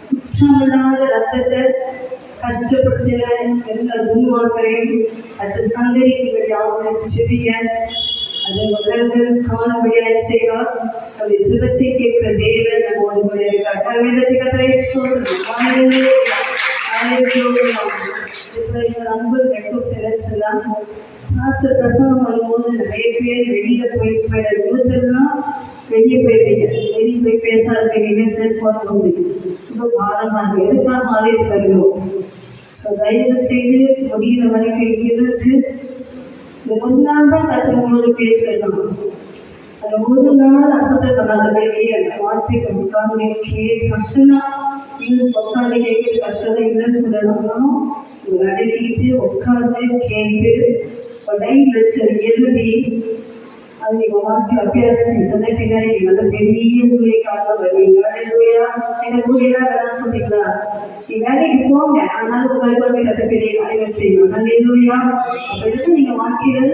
[SPEAKER 1] குற்றமில்லாத ரத்தத்தை கஷ்டப்படுத்தின எல்லா துன்மார்களையும் அது சங்கரிக்கும்படியாக செவிய அது மகன்கள் காணும்படியாக செய்வார். அப்படி ஜெபத்தை கேட்கிற தேவன் நம்மோடு கூட இருக்கிறார். கர்மேதத்தை கத்தரை ஸ்தோத்திரம். அன்பு ரெக்வஸ்ட் என்னன்னு சொன்னா, மாஸ்டர் பிரசங்கம் வரும்போது நிறைய பேர் வெளியில போய் யூத்தெல்லாம் வெளியே போய் பேச ஆரம்பிக்கிறீங்க. செல்போன் முடியும் ரொம்ப பாரமாக எதுக்காக ஆலயத்துக்கு வருகிறோம். ஸோ தயவு செய்து முடிகிற வரைக்கும் இருந்து இந்த ஒரு நாள் தான் கற்றுவங்களோடு பேசலாம். அந்த ஒரு நாள் அசட்டை பண்ணாதபடிக்கு அந்த வார்த்தைக்கு உட்காந்து கஷ்டம்தான். இன்னும் உட்காந்து கேட்குறது கஷ்டம் தான் இல்லைன்னு சொல்லலாம். ஒரு அடக்கிட்டு உட்காந்து கேட்டு டைம் வச்சு எழுதி அது நீங்கள் வாழ்க்கை அபியாசத்துக்கு சொன்ன பின்னாடி நீங்கள் வந்து பெரிய ஊழியக்காக வருவீங்க. எனக்கு ஊழியெல்லாம் வேணாம்னு சொன்னீங்களா? நீ வேலைக்கு போங்க, ஆனாலும் உங்களுக்கு வந்து கற்ற பெரிய காரியங்கள் செய்யணும். ஹல்லேலூயா. அப்படி நீங்கள் வாழ்க்கையில்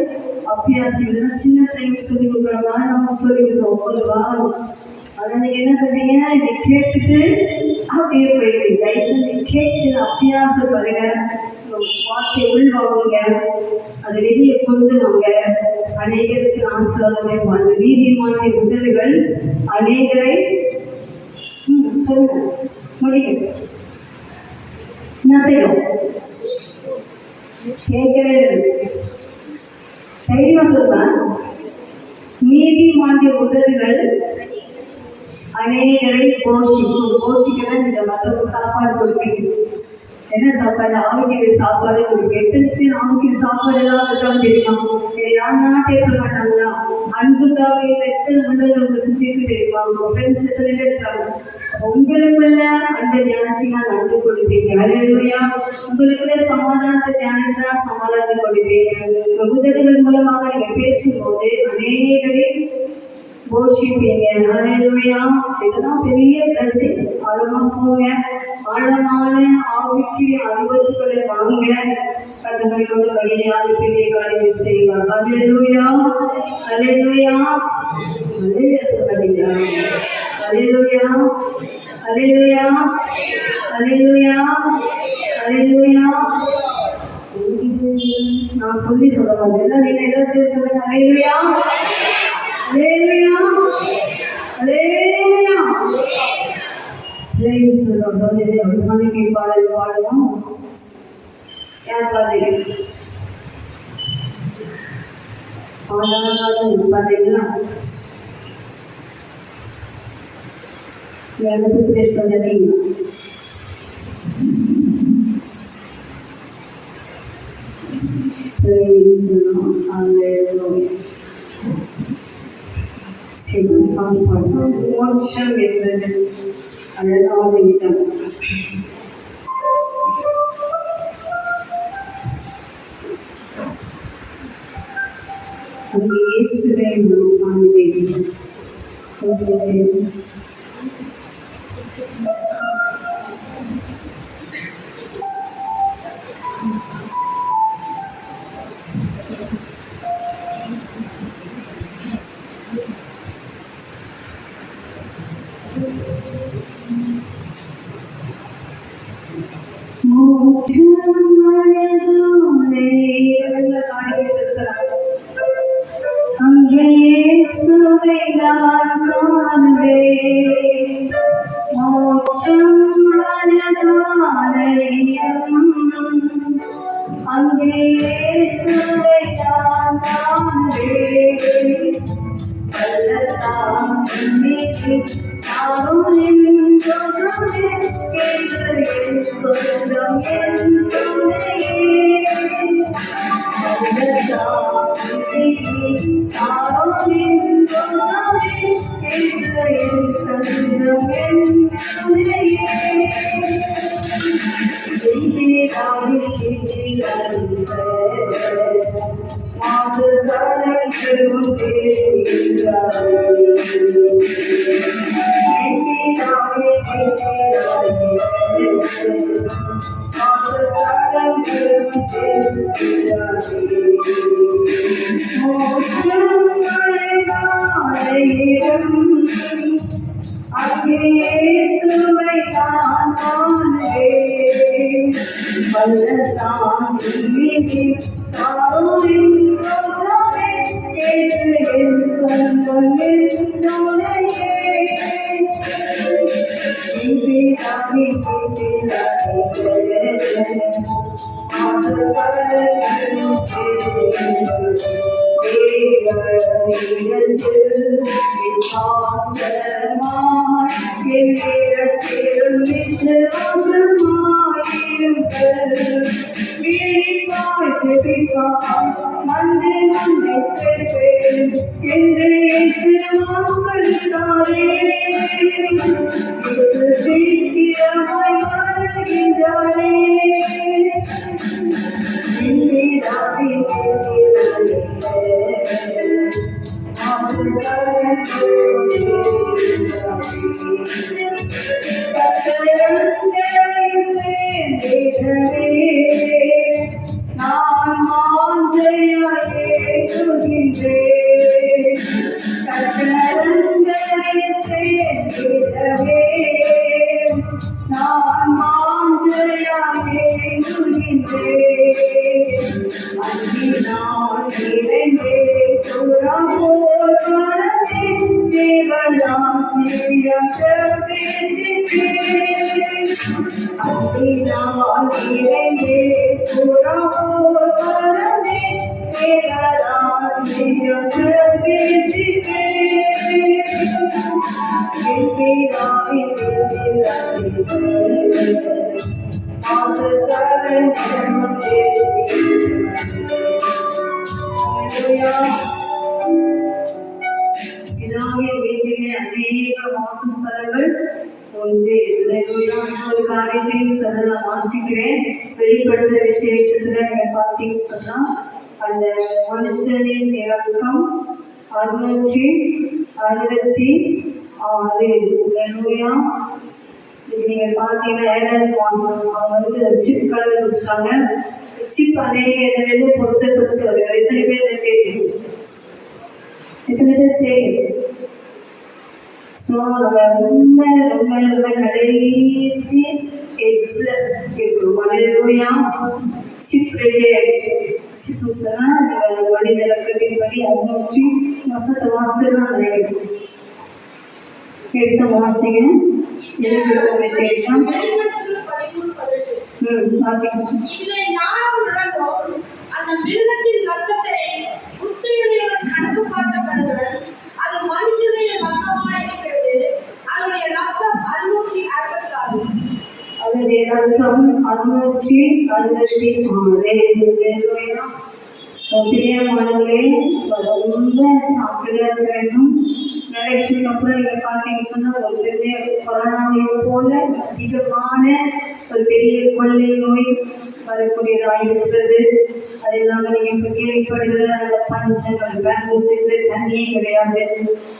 [SPEAKER 1] அபியாசம் இல்லைன்னா சின்ன பிள்ளைங்க சொல்லிக் கொடுக்குற மாதிரி நம்ம சொல்லிக் கொடுக்குறோம் ஒவ்வொரு வாரம். அதை நீங்கள் என்ன பண்ணுறீங்க? இதை கேட்டுட்டு அப்படியே போயிடுவீங்க. தயவுசெய்து கேட்டு அபியாசம் பண்ணுங்க, வார்த்தை உள்வாங்குங்க, அதை வெளியே கொண்டு வாங்க. அநேகருக்கு ஆசீர்வாதமே வாங்க. நீதிமான உதவிகள் அநேகரை சொல்லுங்க முடியும். என்ன செய்யும்? கேட்கவே இல்லை. தைரியமா சொல்றேன், நீதிமானுடைய உதடுகள் அநேகரை போஷிக்கும். போஷிக்கிறேன், இந்த மற்றவங்க சாப்பாடு கொடுப்பீங்க. என்ன சாப்பாடு? ஆரோக்கிய சாப்பாடு கொடுக்கு. எத்தனை பேர் ஆரோக்கிய சாப்பாடு எல்லாம் இருக்காங்க தெரியுமா? யாருன்னா கேட்க மாட்டாங்களா? அன்புக்காக எத்தனை உள்ளது உங்க சுற்றிக்கு தெரியுமா? உங்க ஃப்ரெண்ட்ஸ் எத்தனை பேர் இருக்காங்க? உங்களுக்குள்ள அந்த தியானிச்சினா அன்பு கொடுப்பீங்க. அல்லேலூயா. உங்களுக்குள்ள சமாதானத்தை தியானிச்சா சமாதானத்தை கொடுப்பீங்க. உதடுகள் மூலமாக நீங்க பேசும்போது அநேகரை போஷிப்பீங்க. அல்லேலூயா. இதெல்லாம் பெரிய பிளஸிங். ஆழமா போங்க, ஆழமான ஆவிக்குரிய அனுபவத்துக்களை வாங்க. கத்தோட வழியாக பெரிய காரியம் செய்வார். அல்லேலூயா. அல்லேலூயா. அல்லேலூயா சொல்றீங்களா? அல்லேலூயா. அல்லேலூயா. அல்லேலூயா. அல்லேலூயா. நான் சொல்லி சொல்ல மாட்டேன், நீங்க என்ன செய்ய சொல்லுங்க. அல்லேலூயா. அல்லேலூயா. அல்லேலூயா. Price the Lord. அபிமானிக்கு பாடல் பாடுவோம். யார் பாடுறீங்க? பாடுறீங்களா? எனக்கு பிரைஸ் பண்ணீங்க. Praise the Lord. ஹalleluya. சரி, பாடுவோம். மோட்சம் என்பது அழகான இடம். அங்கே இயேசுவை நாம் காண்கிறோம். அங்கே இயேசுவை நான் காண்பேன். மோட்சம் அழகான இடம். அங்கே இயேசுவை நான் காண்பேன். பள்ளத்தாம் நீக்கி சாரோனின் தோற்றமே இயேசுவின் சொந்தம் என் துணையே. பள்ளத்தாம் நீக்கி சாரோனின் தோற்றமே இயேசுவின் சொந்தம் என் துணையே. அங்கே இயேசுவை நான் காண்பேன். பள்ளத்தாம் நீக்கி சாரோனின் தோற்றமே இயேசுவின் சொந்தம் என் துணையே. நான் மாந்தையாய் ஏற்றுகின்றேன். அன்பினால் நிறைந்தே புறப்போர் மனமே பேசிப்பே பிதாவின் வீட்டிலே அநேக வாசஸ்தலங்கள் உண்டு. ஒரு காரியத்தையும் சொல்ல நான் வாசிக்கிறேன். வெளிப்படுத்துற விசேஷத்துல நீங்க பார்த்தீங்கன்னு சொன்னா அந்த மனுஷனின் இறக்கம் 666. நீங்க பார்த்தீங்கன்னா 7வது மாசம் அவங்க சிப் கலர் வச்சுட்டாங்க. சிப் அநேக இடங்களில் பொருத்தப்பட்டு வருகிறது. எத்தனை பேர் தெரியும்? எத்தனை பேர் தெரியும்? ஸோ நம்ம ரொம்ப ரொம்ப ரொம்ப கடைசி எட்ஜில் இருக்கிறோம். அலையா சிப் ரெடி ஆயிடுச்சு. சிப்பு சொன்னால் நீங்கள் மனித இலக்கத்தின்படி 600 வருஷத்தை தான் நினைக்கிறோம். எடுத்த வாசிங்க. விசேஷம்
[SPEAKER 4] அந்த மிருகத்தின் ரத்தத்தை புத்தியுடையவன் கணக்கு பார்க்கப்படுவன். அது மனுஷனுடைய ரத்தமாக இருக்கிறது. அதனுடைய ரத்தம் 666.
[SPEAKER 1] அதனுடைய ரத்தம் 666. பிரியமானவர்களே, ரொம்ப சாக்கிரதையா இருக்க வேண்டும். எலெக்ஷனுக்கு அப்புறம் நீங்க பார்த்தீங்கன்னு சொன்னா ஒரு பெரிய கொரோனாவை போல அதிகமான ஒரு பெரிய கொள்ளை நோய் வரக்கூடியதாக இருக்கிறது. அது இல்லாமல் நீங்க இப்ப கேள்விப்படுகிற அந்த பஞ்சங்கள், பெங்களூர் சிட்டில தண்ணியே கிடையாது.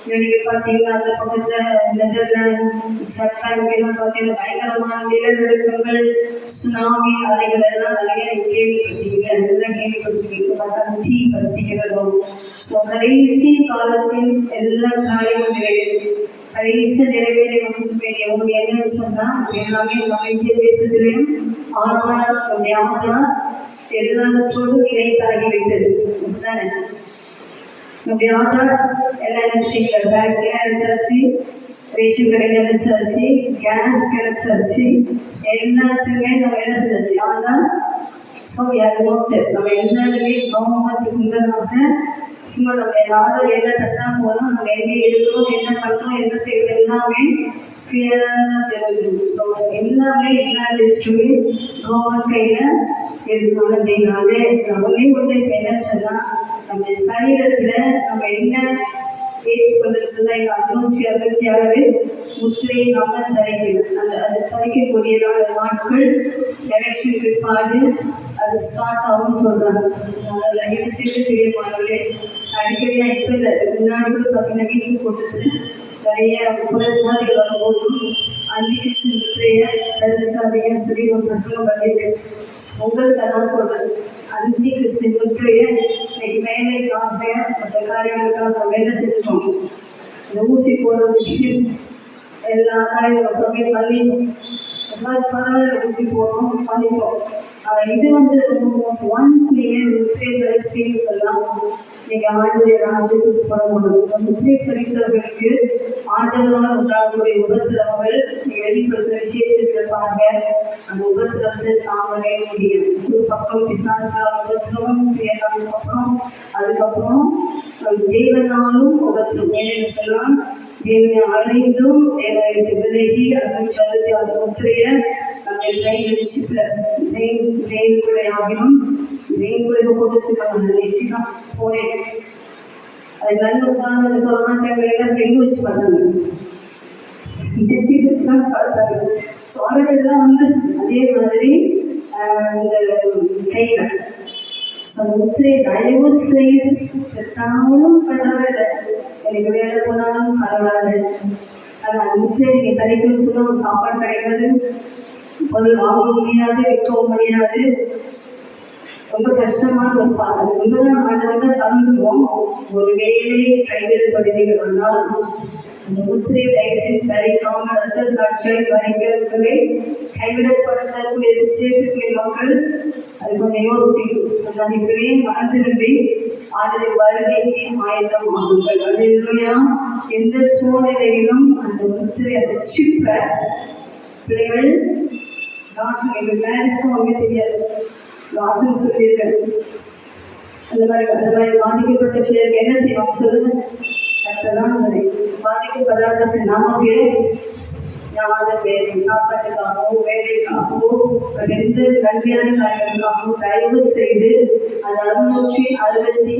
[SPEAKER 1] நீங்க பார்த்தீங்கன்னா அந்த பக்கத்துல நெதர்லாந்து, ஜப்பான் எல்லாம் பார்த்தீங்கன்னா பயங்கரமான நிலநடுக்கங்கள், சுனாமி அலைகள் எல்லாம் நிறைய கேள்விப்பட்டீங்க. அதெல்லாம் கேள்விப்பட்டிருக்கீங்க. பார்த்தா தீ பற்றிக்கிறதும். ஸோ கடைசி காலத்தில் எல்லா காரியமும் நிறைவேறும். கடைசி நிறைவேற என்னன்னு சொன்னா எல்லாமே நம்ம இந்திய தேசத்திலையும் ஆதார் எல்லாவற்றோடும் இணைத்தாகிவிட்டது. தானே நம்முடைய ஆதார் எல்லாம் நினைச்சிட்டீங்க. பேங்க்ல நினைச்சாச்சு, ரேஷன் கடையில் நினைச்சாச்சு, கேஸ் கிடைச்சாச்சு, எல்லாத்துக்குமே நம்ம என்ன செஞ்சாச்சு ஆதார். ஸோ நம்ம எல்லாருமே கவர்மெண்ட்டுக்கு முன்னதாக சும்மா நம்ம ஆதார் என்ன தட்டா போதும், நம்ம எங்கே இருக்கிறோம், என்ன பண்ணுறோம், என்ன செய்யறோம் எல்லாமே கிளியராக தெரிஞ்சிடும். ஸோ எல்லாமே எல்லா லிஸ்ட்டுமே கவர்மெண்ட் கையில் இருக்கும். அப்படின்னாலே நம்மளே வந்து இப்போ என்ன சொன்னால் நம்ம சரீரத்தில் நம்ம என்ன ஏற்றுக்கொள்ளுன்னு சொன்னால் எங்கள் 666 முத்திரையை நம்ம தரிக்கணும். அது தரிக்கக்கூடியதான நாட்கள் எலெக்ஷன் பிற்பாடு அது ஸ்டார்ட் ஆகும்னு சொல்கிறாங்க. அதில் என்ன செய்து பிரியமானவர்களே, அடிக்கடியாக இப்போ இல்லை, முன்னாடி கூட பார்த்தீங்கன்னா வீட்டுக்கு போட்டுட்டு நிறைய புறச்சாதிகள் வரும்போதும் அன்னிகிருஷ்ண முத்திரையை தரிச்சாதீங்கன்னு சொல்லி ஒரு பிரசங்கம் பண்ணியிருக்கு. உங்களுக்கு அதான் சொல்கிறேன். அந்தி கிறிஸ்து முத்திரையை இன்னைக்கு வேலைக்காக மற்ற காரியங்களுக்காக வேலை செஞ்சுட்டோம். இந்த ஊசி போடுறதுக்கு எல்லா காரியங்களும் சமையல் பண்ணிட்டோம். பரவாயில்ல, ஊசி போடணும் பண்ணிட்டோம். இது வந்து ஒன்ஸ் நீங்கள் முத்திரை பரீட்சைன்னு சொல்லலாம். நீங்கள் ஆண்டுடைய ராஜ்யத்துக்கு புறப்படணும். முத்திரை பறிக்கிறவர்களுக்கு ஆண்டவரால் உண்டாகக்கூடிய உபத்திரவங்கள் நீங்கள் வெளிப்படுத்துகிற விசேஷத்தை பாருங்க. அந்த உபத்திரத்தை தாங்கவே முடியும். ஒரு பக்கம் பிசாசால் உபத்திரவம், அதுக்கப்புறம் தேவனாலும் உபத்திரம். ஏன்னு சொல்லலாம், தேவனை அறிந்தும் தேவனை விலகி 666 முத்திரையை நம்ம பிரெயின் வச்சுக்கல. பிரெயின்குள்ளே ஆகிடும். பிரெயின்குள்ளே போட்டுச்சுக்காங்க. நெற்றி தான் போறேன். அது நல்ல உட்கார்ந்து கொரோனா டைம்ல எல்லாம் பிரெயின் வச்சு பார்த்தாங்க. நெற்றி வச்சு தான் பார்த்தாங்க. ஸோ எல்லாம் வந்துருச்சு. அதே மாதிரி இந்த கையில ஸோ முத்திரை தயவு செய்து செத்தாலும் பரவாயில்ல, எனக்கு வேலை போனாலும் பரவாயில்ல. ஆனால் முத்திரை நீங்கள் தரிக்கணும்னு சொன்னால் சாப்பாடு கிடைக்காது, பொருள் வாங்க முடியாது, விற்கவும் முடியாது. ரொம்ப கஷ்டமான ஒரு பாடம். உண்மைதான் ஆண்டவர்கள் தந்துவோம். ஒரு வேலையை கைவிடப்படுவீர்கள் ஆனால் அந்த முத்திரையை தயவுசெய்து தரிக்காமல் ரத்த சாட்சியை வரைக்கிறவர்களை கைவிடப்படக்கூடிய சிச்சுவேஷனுக்கு மக்கள் அது கொஞ்சம் யோசிச்சுக்கணும். நான் இப்பவே மனம் திரும்பி ஆளுடைய வருகைக்கு ஆயத்தம் ஆகுங்கள். அது இல்லையா, எந்த சூழ்நிலையிலும் அந்த முத்திரை அந்த சிப்பை பிள்ளைகள் லாஸ்ட் எங்கள் மேரேஜ்க்கும் ஒன்றுமே தெரியாது. லாஸ்ட்னு சொல்லியிருக்காரு. அந்த மாதிரி பாதிக்கப்பட்ட பிள்ளைகளுக்கு என்ன செய்வாங்க சொல்லுங்க? கரெக்டாக சரி. பாதிக்கப்படாத நமக்கு யாத பேரும் சாப்பாட்டுக்காகவோ வேலைக்காகவோ எந்த நன்மையான காரியங்களுக்காகவோ தயவு செய்து அந்த 666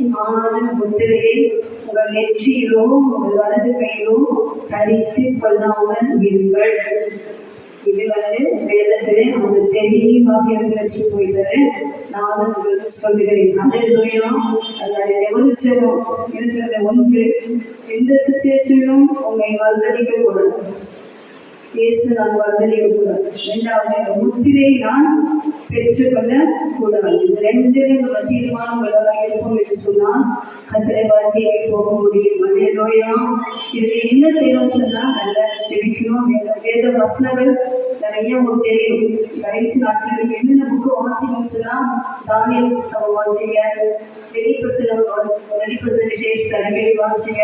[SPEAKER 1] முத்திரையை உங்கள் நெற்றியிலோ உங்கள் வலது கையிலோ தரித்து கொள்ளாமல் இருங்கள். இது வேதத்திலே அவங்க தெளிவாக எழுதி போயிட்டாரு. நானும் உங்களுக்கு சொல்லுகிறேன். அதை எவருச்சலும் இருக்கிற ஒன்று, எந்த சுச்சுவேஷனிலும் உங்களை வர்த்தளிக்க கூடாது. இயேசு நான் வர்த்தளிக்க கூடாது. 2வது முத்திரையை நான் பெற்றுக்கொள்ள கூடாது. இந்த 2லையும் நம்ம தீர்மானம் உள்ளதாக இருக்கும் என்று சொன்னால் கர்த்தரை வாழ்க்கையை போக முடியும். அல்லேலூயா. இதுல என்ன செய்யணும்னு சொன்னா நல்லா செபிக்கணும். வேத வசனங்கள் நிறைய உங்களுக்கு தெரியும். கடைசி நாட்களுக்கு என்னென்ன புக்கு வாசிக்கணும்னு சொன்னா தானியேல் புஸ்தகம் வாசிங்க, வெளிப்படுத்த விசேஷ அறிக்கை வாசிங்க,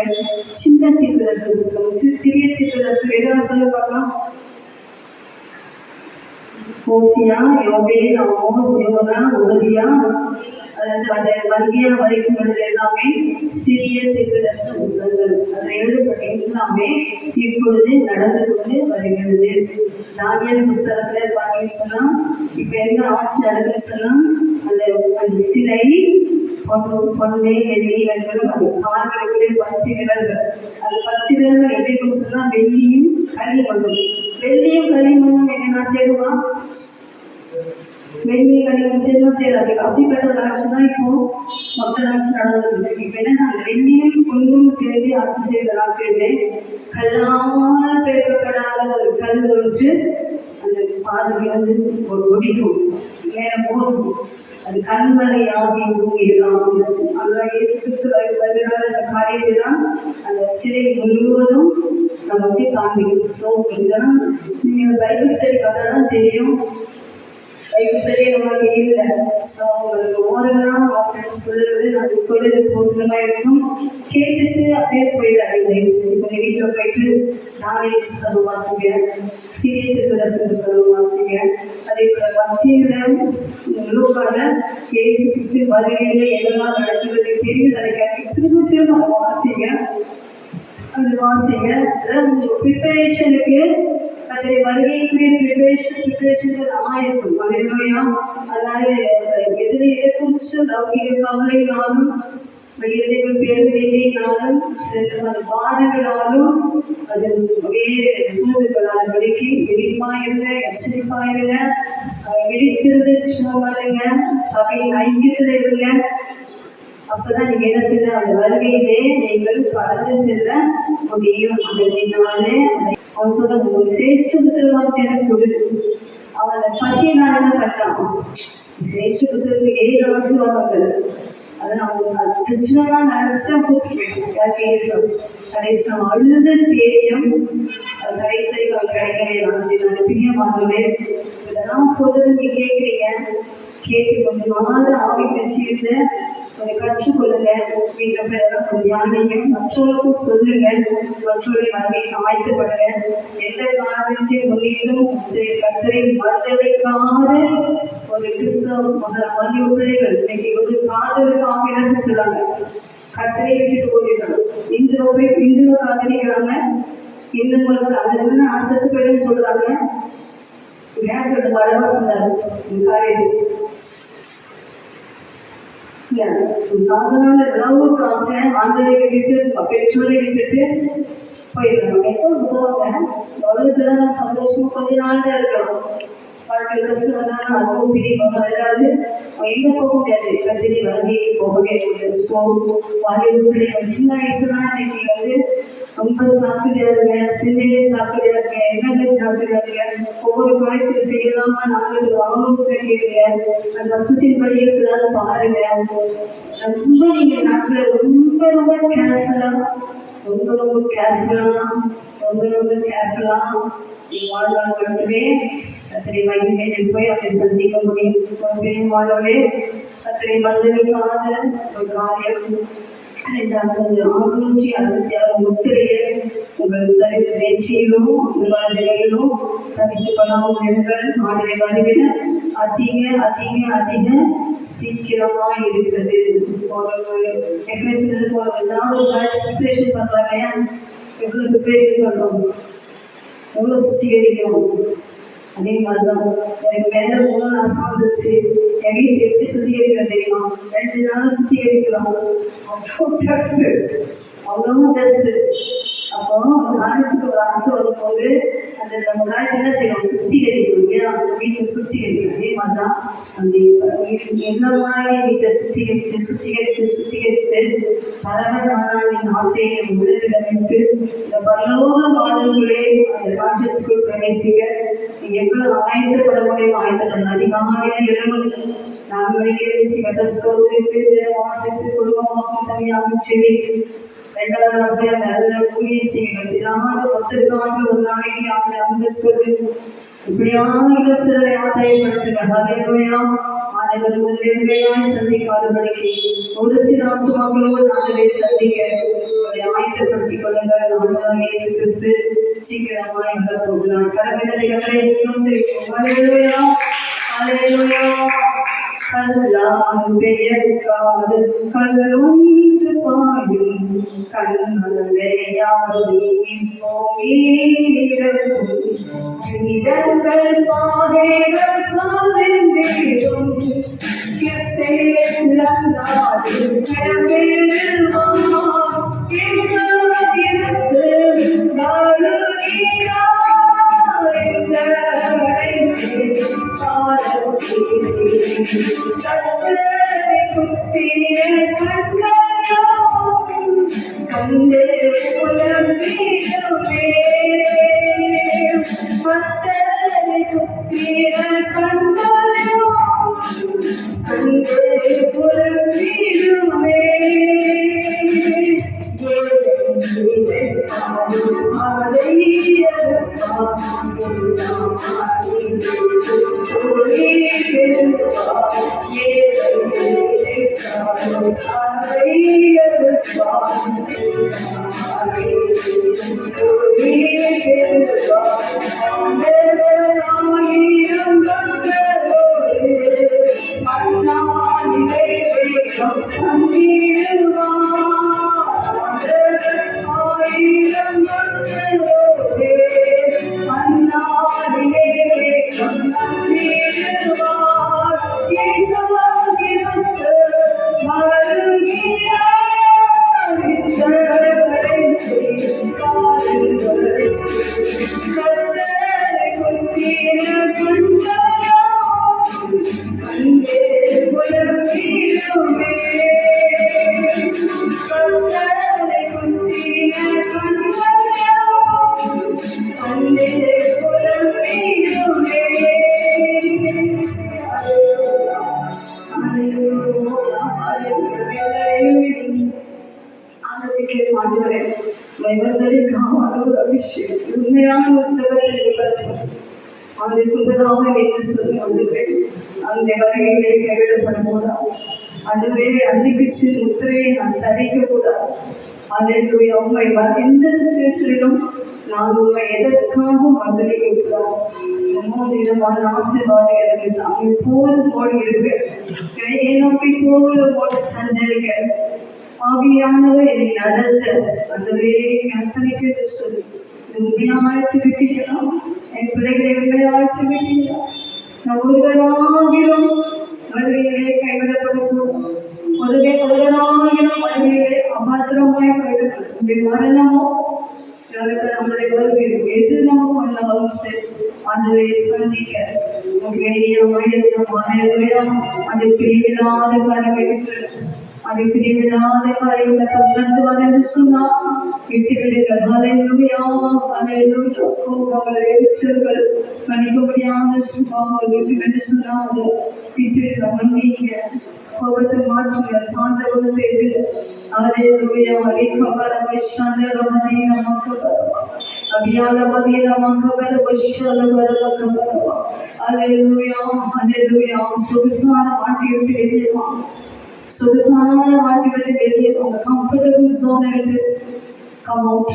[SPEAKER 1] சின்ன தீர்க்கதரிசன புஸ்தகம், சிறிய தீர்க்கதரிசனம் எதாவது சொல்ல பார்க்கலாம். ஓசியா, யோவேல், ஆமோஸ், யோனா, உபதியா, அந்த வர்கியா வரைக்கும் எல்லாமே சிறிய தீர்க்கதரிசன புஸ்தகங்கள். அதில் எழுதப்பட்ட எல்லாமே இப்பொழுது நடந்து கொண்டு வருகிறது. தானியேல் புஸ்தகத்துல பார்த்தீங்கன்னு சொன்னா இப்ப என்ன ஆட்சி நடக்குதுன்னு சொன்னா அந்த சிலை பொண்ணு வெள்ளி வெண்கலம், அது கால்களுக்குள்ளே 10 விரல்கள். அந்த 10 விரல்கள் எப்படி சொன்னா வெள்ளியும் களிமண்ணும். வெள்ளியும் களிமண்ணும் எங்கன்னா சேருமா? வெள்ளி களிமண் சேரும் சேராது. அப்படிப்பட்ட ஒரு ஆட்சி தான் இப்போ மக்கள் ஆட்சி நடந்தது. இப்ப என்னன்னா அந்த வெள்ளியும் பொண்ணும் சேர்ந்து ஆட்சி செய்த நாட்களிலே கல்லால் பெருக்கப்படாத ஒரு கல் ஒன்று அந்த பாதையிலிருந்து ஒரு ஒடிக்கும் நேரம் போதும். அது கண்மலை ஆகி பூமியெல்லாம் அதான் இயேசு கிறிஸ்து வருகிறார். அந்த காரியத்தை தான் அந்த சிலை முழுவதும் நமக்கு காண்பிக்கும். ஸோ இதெல்லாம் நீங்கள் பைபிள் ஸ்டடி பார்த்தா தெரியும். பைபிள் ஸ்டடி நமக்கு இல்லை. ஸோ உங்களுக்கு ஓரெல்லாம் அப்படின்னு சொல்லுறது அது சொல்லுறது போச்சனமாக இருக்கும். கேட்டுட்டு அப்படியே போயிடாது. கொஞ்சம் வீட்டில் போயிட்டு தானியேல் புஸ்தகம் வாசிங்க, சிறிய தீர்க்கதரிசன புஸ்தகம் வாசிங்க. அதே போல மத்தியில லூக்கால இயேசு கிறிஸ்து வருகையில என்னெல்லாம் நடக்கிறது தெரியும் நினைக்காது. திரும்ப வாசிங்க. அது வாசிங்க. அதாவது உங்க ப்ரிப்பரேஷனுக்கு அதை வருகைக்குரிய ப்ரிப்பரேஷன்கள் ஆயத்தம். அல்லேலூயா. அதாவது எதை குறிச்சு லௌகிக கவலையினாலும் பேருந்தினாலும் அந்த பாதங்களாலும் அது வேறு சூழ்நிலைக்கு விழிப்பாயிருங்க, எச்சரிப்பாயிருங்க, விழித்திருந்து பண்ணுங்க, சபையின் ஐக்கியத்தில் இருங்க. அப்பதான் நீங்க என்ன செய்ய அந்த வருகையிலே நீங்கள் பறந்து செல்ல முடியும். அப்படின்னாலே அவன் சொல்ற ஒரு சிரேஷ்ட புத்திரவாதத்தை எனக்கு கொடு. அவன் அந்த பசியினால என்ன பண்ணிட்டான்? சிரேஷ்ட புத்திரத்துக்கு 7 ஆசீர்வாதங்கள். அதை நான் திருச்சினா நினைச்சிட்டா கூத்துருவேன். கடைசி நம்ம அழுது தேடியும் அது கடைசி அவன் கிடைக்கவே நான் பிரியமானே. இதெல்லாம் சொல்றது நீங்க கேட்குறீங்க. கேட்டு கொஞ்சமாவது ஆவி வச்சுக்கிட்டு கொஞ்சம் கற்றுக்கொள்ளுங்க. வீட்டில் போய் கொஞ்சம் தியானிங்க, மற்றவர்களுக்கும் சொல்லுங்க, மற்றவர்களை வாழ்க்கைக்கு ஆயத்தப்படுங்க. எந்த காரணத்தை முன்னிலும் கர்த்தரை மறுதளிக்காத ஒரு கிறிஸ்தவ மதிய பிள்ளைகள் இன்னைக்கு ஒரு காதலுக்காக என்ன செஞ்சுறாங்க? கர்த்தரை விட்டுட்டு போயிருக்காங்க. இந்துவை காதலிக்கிறாங்க. இந்துங்களுக்கு அதுன்னு அசத்து போயிடுன்னு சொல்றாங்க. விளையாட்டு வளர சொன்னாரு காரியத்துக்கு சாதாரண உணவுக்காக ஆண்டரை விட்டுட்டு பெற்றோரை விட்டுட்டு போயிருக்காங்க. எப்போ போவாங்க? உலகத்துல நம்ம சந்தோஷமா கொஞ்ச நாள் தான் இருக்கிறோம். வாழ்க்கை பிரச்சனை வந்தாலும் அதுவும் பிரிவாங்க. அதாவது எங்க போக முடியாது. கத்திரி வருகைக்கு போகவே முடியாது. ஸோ வாழ்க்கை பிள்ளைகள் சின்ன வயசுலாம் இன்னைக்கு ரொம்ப சாப்பிடுறா இருங்க, சிந்தையிலே சாப்பிடுறா இருங்க, என்னங்க சாப்பிடுறா இருங்க, ஒவ்வொரு காரியத்தை செய்யலாமா நாங்கள் ஆலோசனை கேளுங்க, அந்த வசத்தின்படி இருக்குதான்னு பாருங்க. ரொம்ப நீங்க நாட்டில் ரொம்ப கேர்ஃபுல்லா வாழ்வாங்க மட்டுமே கத்திரை மகிமையில் போய் அப்படி சந்திக்க முடியும். சொல்கிறேன் வாழ்வே கத்திரை மனிதனுக்கான ஒரு காரியம் இரண்டாவது 666 முத்திரையை உங்கள் நெற்றியிலும் உங்களது கையிலும் தவித்துக் கொள்ளாமல் இருங்கள். ஆண்டவரை வருகிற அதிக சீக்கிரமா இருக்கிறது. ஒரு எப்படி சொன்னது போல ஏதாவது ப்ரிப்பரேஷன் பண்றாங்க இல்லையா, எவ்வளவு ப்ரிப்பரேஷன் பண்றோம், எவ்வளவு சுத்திகரிக்கும். அதே மாதிரிதான் எனக்கு மேல 3 மாசம் வந்துச்சு. என் வீட்டு எப்படி சுத்திகரிக்கலாம் தெரியுமா? 2 நாள் சுத்திகரிக்கலாம். அவ்வளவு டஸ்ட். அப்போ காலத்துக்கு ஒரு ஆசை வரும்போது அந்த நம்ம காலத்துல என்ன செய்யணும், சுத்திகரிக்கணும் இல்லையா? வீட்டை சுத்திகரிக்கணும். அதே மாதிரிதான் அந்த எல்லாமே வீட்டை சுத்திகரித்து பரமகாலின் ஆசையை உள்ளத்துல வைத்து இந்த பரலோக வாழ்வுகளே அந்த ராஜ்யத்துக்குள் பிரவேசிக்க எவ்வளவு ஆயத்தப்பட முடியும் ஆயத்தப்படணும். அதிகாலையில எழுந்து 4 மணிக்கு எழுச்சி கத்தர் ஸ்தோத்திரித்து வாசித்து குடும்பமாக தனியாக செவித்து 2வது நல்ல ஊழியம் செய்யணும். தினமாக 10 நாட்கள் ஒரு நாளைக்கு அவங்க சொல்லி இப்படியாக சிலரை ஆதாயப்படுத்துகிறார். ஆண்டவர் முதலியாய் சந்திக்காதபடிக்கு ஒரு சில ஆத்துமாக்களோடு ஆண்டவரை சந்திக்க ஆயத்தப்படுத்திக் கொள்ளுங்கள். ஆண்டவர் இயேசு கிறிஸ்து சீக்கிரமாய் வரப்போகிறார். கரங்களை கத்தரை ஸ்தோத்திரிப்போம். அல்லேலூயா, அல்லேலூயா. கல்லால் பெயர்க்காது கல்லொன்று பாயும் கண்மலையாரும் இடங்கள் பாதைகள் காலென்றேடும் கண்டே புலம்பிடுமே பத்தரை குத்திர கண்டோ கண்டே புலம்பிடுமே அபிஷேகம் உண்மையான அந்த வருகையிலே கைவிடப்படக்கூடாது. அதுவே அந்திகிறிஸ்து முத்திரையை நான் தரிக்க கூடாது. அல்லேலூயா. உண்மை எந்த சிச்சுவேஷனிலும் நான் உண்மை எதற்காகவும் மறுதளிக்க கூடாது. விதமான ஆசீர்வாதம் எனக்கு தான் எப்போதும் போல் இருக்கு. நோக்கி போலும் போட்டு சஞ்சரிக்க ஆவியானவர் என்னை நடத்த அதுவே அர்ப்பணிக்க சொல்லி உண்மையாக செபிக்கலாம். என் பிள்ளைகளை உண்மையாக செபிக்கலாம். நான் ஒருவராகிலும் வருகையிலே கைவிடப்படக்கூடும். ஒருவராகிலும் வருகையிலே அபாத்திரமாய் கைவிடப்படும். மரணமோ யாருக்கு நம்முடைய வருகை எது நமக்கு வந்தாலும் சரி அதுவை சந்திக்க வேண்டிய ஆயத்தம். அது பிரிவில்லாத காரியங்களை விட்டு அது பிரிவில்லாத காரியத்தை தொடர்ந்துவார் என்று சொன்னால் விட்டுவிடுங்கள். அல்லேலூயா, அல்லேலூயா. கோபங்கள், எரிச்சல்கள், மன்னிக்க முடியாத சுபாவங்கள் வேண்டும் என்று சொன்னால் அது விட்டுவிடுங்க. மன்னிங்க, கோபத்தை மாற்றுங்க, சாந்த குணத்தை விடு. அல்லேலூயா. அலிகபரம சந்தரமதி நமக்கபரம அபியாலமதி நமக்கபர வஷலபரமக்கபரம. அல்லேலூயா, அல்லேலூயா. சொகுசான வாழ்க்கை விட்டு வெளியேவா. சொகுசான வாழ்க்கை விட்டு வெளியே உங்க கம்ஃபர்டபுள் ஜோனை விட்டு கம் அவுட்.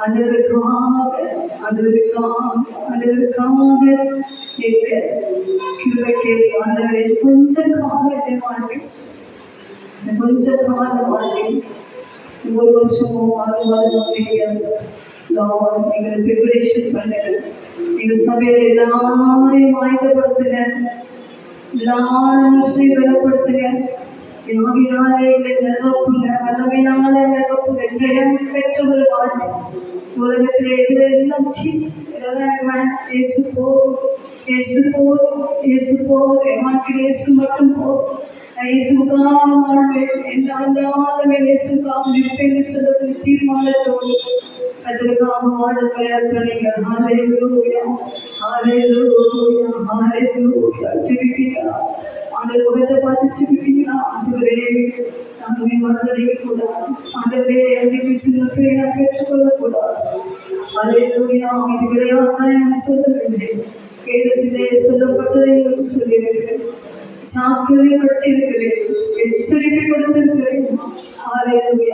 [SPEAKER 1] ஆண்டவருக்காக கேட்க கிருபை கேட்க ஆண்டவரே கொஞ்சம் காலத்தை வாழ்க்கை, கொஞ்சம் கால வாழ்க்கை ஒவ்வொரு வருஷமும் 6 மாதம் தெரியாது. எங்களை ப்ரிப்பரேஷன் பண்ணுங்க. எங்கள் சபையில எல்லாரையும் ஆயத்தப்படுத்துங்க, எல்லாரும் பலப்படுத்துங்க. யாவினாலே எங்களை நிரப்புங்க, வல்லமையினாலே நிரப்புங்க. ஜெயம் பெற்ற ஒரு வாழ்க்கை உலகத்திலே இதெல்லாம் இதெல்லாம் இயேசு போதும், இயேசு போதும், இயேசு போதும். என் வாழ்க்கையில் இயேசு மட்டும் போதும். இயேசுக்காக வாழ்வேன், என்னாலும் இயேசுக்காக நிற்பேன் சொல்லக்கூடிய தீர்மானத்தோடு அதற்காக வாழ தயார்படுங்க. ஹல்லேலூயா, ஹல்லேலூயா, ஹல்லேலூயா. ஜெபிப்பீங்களா? ஆண்டவர் முகத்தை பார்த்து ஜெபிப்பீங்களா? ஆண்டவரே நாங்கள் மறந்தடிக்க கூடாது. ஆண்டவரே எங்களுக்கு சுமத்தை நான் பெற்றுக்கொள்ளக்கூடாது. ஹல்லேலூயா. இது கிடையாது சொல்லவில்லை, வேதத்திலே சொல்லப்பட்டதை உங்களுக்கு சொல்லியிருக்கிறேன், ஜாக்கிரதைப்படுத்தி இருக்கிறேன், எச்சரிக்கை கொடுத்திருக்கிறேன்.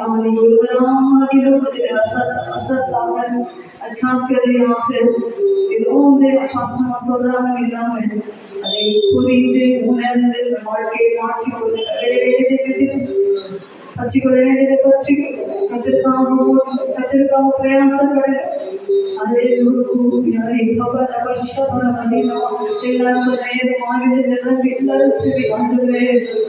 [SPEAKER 1] அவனை ஒருவராகிலும் அசத்தாக அச்சாக்கிரதையாக ஏதோ கஷ்டமா சொல்றாங்க இல்லாமல் அதை புரிந்து உணர்ந்து வாழ்க்கையை மாற்றிக்கொள்ள பற்றிக்கொள்ள வேண்டியதை பற்றி கத்திற்காக பிரயாசப்பட எல்லாருக்கும் நேரம் ஆயுத எல்லாரும் செவி ஆண்டவரே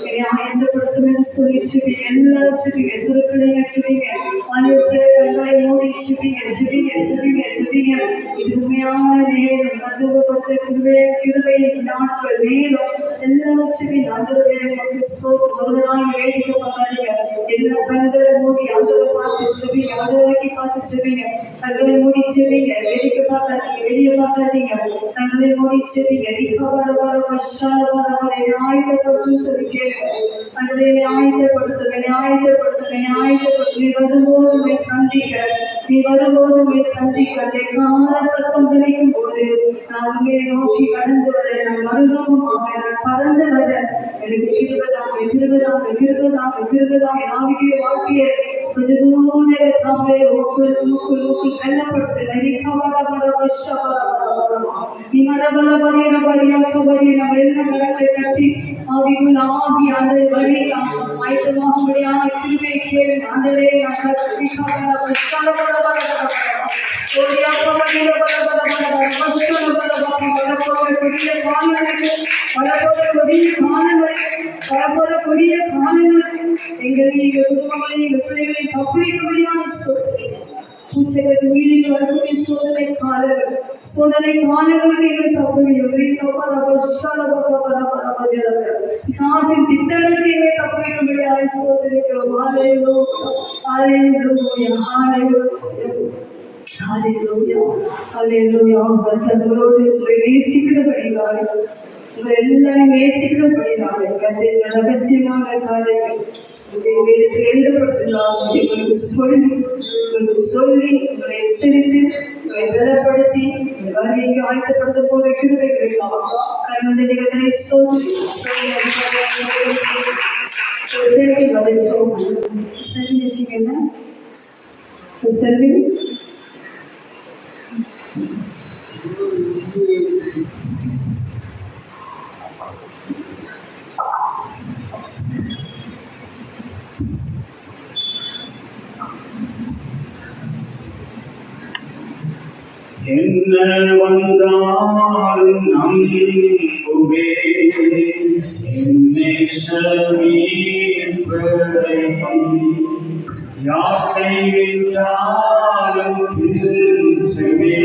[SPEAKER 1] என்னை ஆயத்தப்படுத்தும் என்று சொல்லி செவி, எல்லாரும் செவிங்க, சிறுப்பிள்ளைங்க செவிங்க, கண்களை மூடி செவிங்க, செவிங்க, செவிங்க, செவிங்க. இது உண்மையான நேரம், மருத்துவப்படுத்த கிருபை நாட்கள் நேரம் எல்லாரும் செவிங்க. ஆண்டவரே ஒருவராய் வேடிக்கை பார்க்காதீங்க, எல்லா கண்களை மூடி ஆண்டவரை பார்த்து செவிங்க, ஆண்டவரைக்கு பார்த்து செவிங்க, கண்களை மூடி செவிங்க, வேடிக்கை பார்க்காதீங்க, வெளியே பார்க்காதீங்க, கண்களை மூடி செவிங்க. ஆயுதப்படுத்தும் சொல்லி கேளுங்க. ஆண்டவரே ஆயுதப்படுத்தும், ஆயுதப்படுத்தும், ஆயுதப்படுத்தும். நீ வரும்போதுமே சந்திக்க, நீ வரும்போதுமே சந்திக்க. அந்த கால சத்தம் கிடைக்கும் போது நான் உண்மையை நோக்கி கடந்து வர, நான் மறுரூபமாக நான் பறந்து வர எனக்கு கிருபதாக, கிருபதாக, கிருபதாக, கிருபதாக. ஆவிக்குரிய வாழ்க்கையை கொஞ்சம் தூர தாமே ஊக்குள் வெள்ளப்படுத்து. நீ நம்ம எல்லாம் கரத்தை கட்டி ஆவிக்குள் ஆவி அந்த வழிதான் ஆயத்தமாக முடியான கிருபை கேளு. ஆண்டவரே கொடிய காலங்களுக்கு எங்கள் குடும்பங்களையும் எங்கள் பிள்ளைகளையும் தப்புவிக்கும்படியான பூச்சைகளுக்கு வீடுகள் வரக்கூடிய சோதனை காலங்கள், சோதனை காலங்களுக்கு எங்களை பிசாசின் திட்டங்களுக்கு எங்களை தப்புவிக்கும்படியாக சோதனைக்கிறோம். தங்களோடு உங்களை நேசிக்கிறபடினாலே, உங்களை எல்லாரும் நேசிக்கிறபடினாலே கத்திர ரகசியமான காரியங்கள் எழுதப்பட்டுள்ளார். உங்களுக்கு சொல்லி உங்களை எச்சரித்து உங்களை பலப்படுத்தி வருகைக்கு ஆயத்தப்படுத்த போற கிருபைகளுக்காக கர்மந்த நிகழ்ச்சியை சரி இருக்கீங்கன்னா சரி
[SPEAKER 5] என்ன வந்தாலும் நம்புவே என்னை சமீபரை யாற்றை விட்டாலும் பிரிசுவே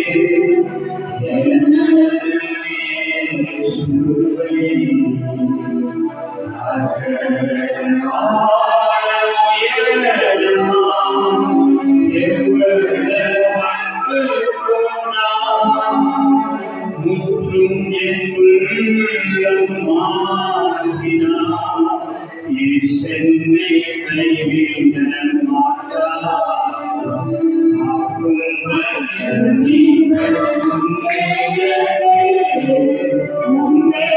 [SPEAKER 1] முன்னே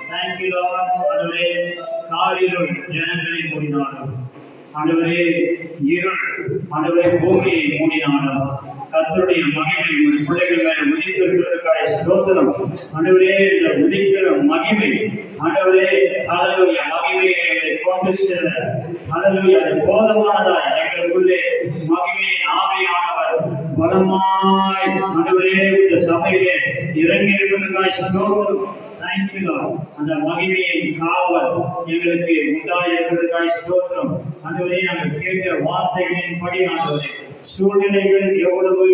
[SPEAKER 5] Thank you, Lord. ஆண்டவரே, காரிருள் ஜனங்களை மூடினாலும், ஆண்டவரே இருள் ஆண்டவரே பூமியை மூடினாலும், கர்த்தருடைய மகிமை உடைய பிள்ளைகள் மேல உதித்திருக்கிறதுக்காக ஸ்தோத்திரம். ஆண்டவரே, இந்த உதிக்கிற மகிமை ஆண்டவரே ஹல்லேலூயா மகிமையை கொண்டு செல்ல ஹல்லேலூயா போதமானதாய் எங்களுக்குள்ளே மகிமையின் ஆவியானவர் பலமாய் ஆண்டவரே இந்த சபையிலே இறங்கி இருக்கிறதுக்காக ஸ்தோத்திரம். Thank you, Lord. அந்த மகிமையின் காவல் எங்களுக்கு உண்டாயிருக்கிறதுக்காக ஸ்தோத்திரம். ஆண்டவரே, நாங்கள் கேட்கிற வார்த்தைகளின் படி ஆண்டவரே சூழ்நிலைகள் எவ்வளவு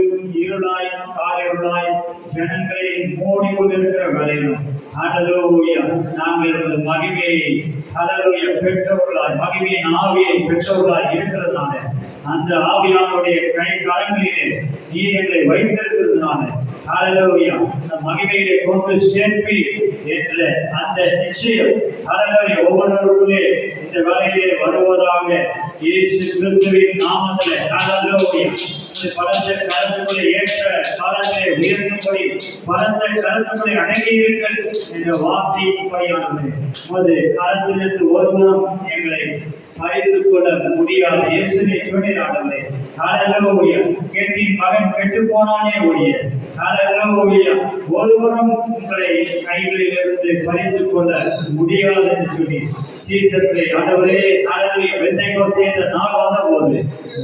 [SPEAKER 5] இருளாய் காரிருளாய் ஜனங்களை மூடிக்கொண்டிருக்கிற வேலையிலும் ஹல்லேலூயா நாங்கள் மகிமையை ஹல்லேலூயா பெற்றவர்களாய் மகிமையின் ஆவியை பெற்றவர்களாய் இருக்கிறதுனால அந்த ஆவியானுடைய கை கரங்களிலே நீ எங்களை வைத்திருக்கிறதுனால ஹல்லேலூயா அந்த மகிமையை கொண்டு சேர்ப்பி என்ற அந்த நிச்சயம் ஹல்லேலூயா ஒவ்வொருவருக்குள்ளே இந்த வேலையிலே வருவதாக இயேசு கிறிஸ்துவின் நாமத்திலே ஹல்லேலூயா பலத்த கருத்துக்களை ஏற்ற காலத்தை உயர்த்தும்படி பலத்த கருத்துக்களை அடங்கியிருங்கள் என்ற வார்த்தையின்படியானது உமது காலத்திலிருந்து ஒருவரும் எங்களை பறித்துக் கொள்ள முடியாது. இயேசுவை சொன்னார்களே ஹல்லேலூயா கேட்டின் மகன் கெட்டு போனானே ஒழிய ஹல்லேலூயா ஒருவரும் உங்களை கைகளில் இருந்து பறித்துக் கொள்ள முடியாது என்று சொல்லி சீசர்களை ஆண்டவரே ஹல்லேலூயா பெந்தேகோஸ்தே என்ற நாள் வந்தபோது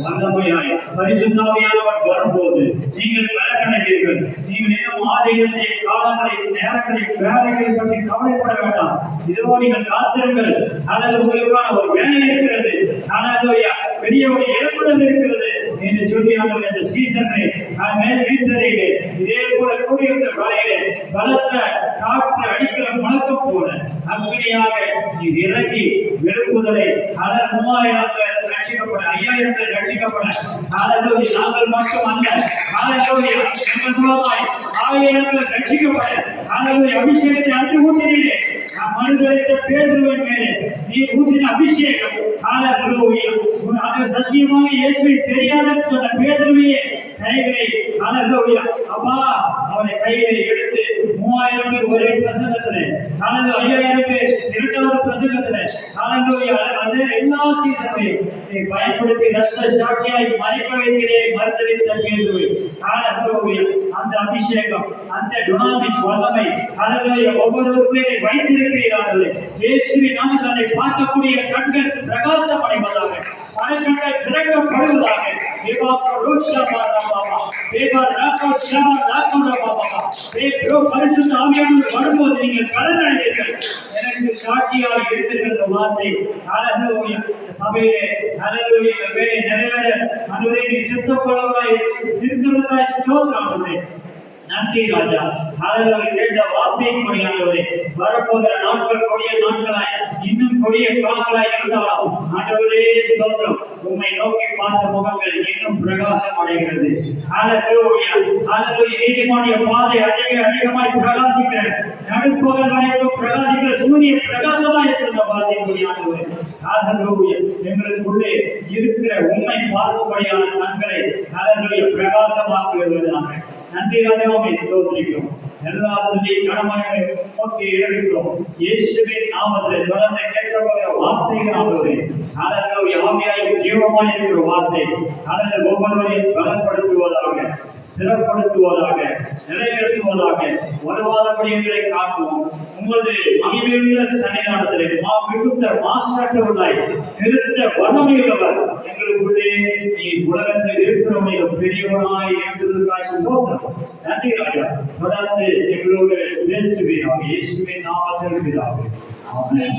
[SPEAKER 5] வல்லமையாய் பரிசுத்த ஆவியானவர் வரும்போது நீங்கள் பலனடைவீர்கள். நீங்கள் இன்னும் ஆலயத்தை காலங்களை நேரங்களை வேலைகளை பற்றி கவலைப்பட வேண்டாம். இதோ நீங்கள் காத்திருங்கள். ஹல்லேலூயா ஒரு வேலை இருக்கிறது. ஹல்லேலூயா பெரிய ஒரு எழுப்புதல் இருக்கிறது என்று சொல்லி ஆண்டவர் இந்த சீசனை மேல் வீட்டறையிலே இதே போல கூடியிருந்த வேலையிலே பலத்த காற்று அடிக்கிற முழக்கம் போல அக்னியாக நீ இறங்கி எழுப்புதலை 3000 ரட்சிக்கப்பட 5000 ரட்சிக்கப்பட ஹல்லேலூயா நாங்கள் மட்டும் அல்ல ஹல்லேலூயா எங்கள் மூலமாய் 1000 ரட்சிக்கப்பட ஹல்லேலூயா அபிஷேகத்தை அன்று ஊற்றினீரே மறுதளித்த பேதுருவின் மேலே நீ ஊற்றின அபிஷேகம் ஹல்லேலூயா அது சத்தியமாக இயேசுவை தெரியாத சொன்ன பேதுருவையே கைகளை ஹல்லேலூயா அப்பா அவனை கையிலே எடுத்து 3000 பேர் ஒரே பிரசங்கத்திலே ஹல்லேலூயா 5000 பேர் இரண்டாவது பிரசங்கத்திலே ஹல்லேலூயா அதே எல்லா சீசனையும் நீ பயன்படுத்தி ரத்த சாட்சியாய் மறிக்க வைக்கிறே மறுதளித்த பேதுருவை ஹல்லேலூயா அந்த அபிஷேகம் அந்த டுனாமிஸ் வல்லமை ஹல்லேலூயா ஒவ்வொருவருக்குள்ளே வைத்திருக்கிறார்கள். இயேசுவின் நாமத்திலே பார்க்கக்கூடிய கண்கள் பிரகாசம் அடைவதாக மனக்கண்கள் திறக்கப்படுவதாக தேவா ரோஷா பாபா தேவா ராகோ ஷமா ராகோ பாபா தேவோ பரிசுத்த ஆவியானவர் வரும்போது நீங்கள் பலனடைவீர்கள். எனக்கு சாட்சியாக இருக்கிற வார்த்தை ஹல்லேலூயா சபையிலே ஹல்லேலூயா வேலை நிறைவேற அன்றைய நீ சித்தப்படவாய் இருக்கிறதாய் ஸ்தோத்திரம். நன்றி ராஜா. ஹல்லேலூயா கேட்ட வார்த்தையின்படி ஆண்டவரே வரப்போகிற நாட்கள் கொடிய நாட்களாய் இன்னும் கொடிய காலங்களாய் இருந்தாலும் ஆண்டவரே ஸ்தோத்திரம். உம்மை நோக்கி பார்த்த முகங்கள் இன்னும் பிரகாசம் அடைகிறது. ஹல்லேலூயா ஹல்லேலூயா நீதிமானுடைய பாதை அதிகமாய் பிரகாசிக்கிற நடுப்பகல் வரைக்கும் பிரகாசிக்கிற சூரிய பிரகாசமாய் இருக்கிற வார்த்தையின்படி ஆண்டவரே ஹல்லேலூயா எங்களுக்குள்ளே இருக்கிற உம்மை பார்க்கும்படியான கண்களை ஹல்லேலூயா பிரகாசமாக்குவதாக. நன்றி ராஜாவை ஸ்தோத்திரிக்கிறோம். எல்லா துதி கடமைகளை நோக்கி எடுக்கிறோம். இயேசுவின் நாமத்தில் தொடர்ந்து கேட்கக்கூடிய வார்த்தைகள் ஆண்டவரே ஹல்லேலூயா ஆவியாய் ஜீவமாய் இருக்கிற வார்த்தை ஹல்லேலூயா ஒவ்வொருவரையும் பலப்படுத்துவதாக ஸ்திரப்படுத்துவதாக நிலைநிறுத்துவதாக வருவாதபடி எங்களை காக்குவோம். உமது மகிமையுள்ள சன்னிதானத்திலே மிகுந்த மாசற்றவர்களாய் நிறுத்த வல்லமையுள்ளவர் எங்களுக்குள்ளே நீ உலகத்தில் இருக்கிறவர்கள் பெரியவனாய் இயேசுவிற்காய் ஸ்தோத்திரம். நன்றி ராஜா. தொடர்ந்து எங்களோடு பேசுவீராக இயேசுவின் நாமத்தில் பிதாவே. ஆமென்.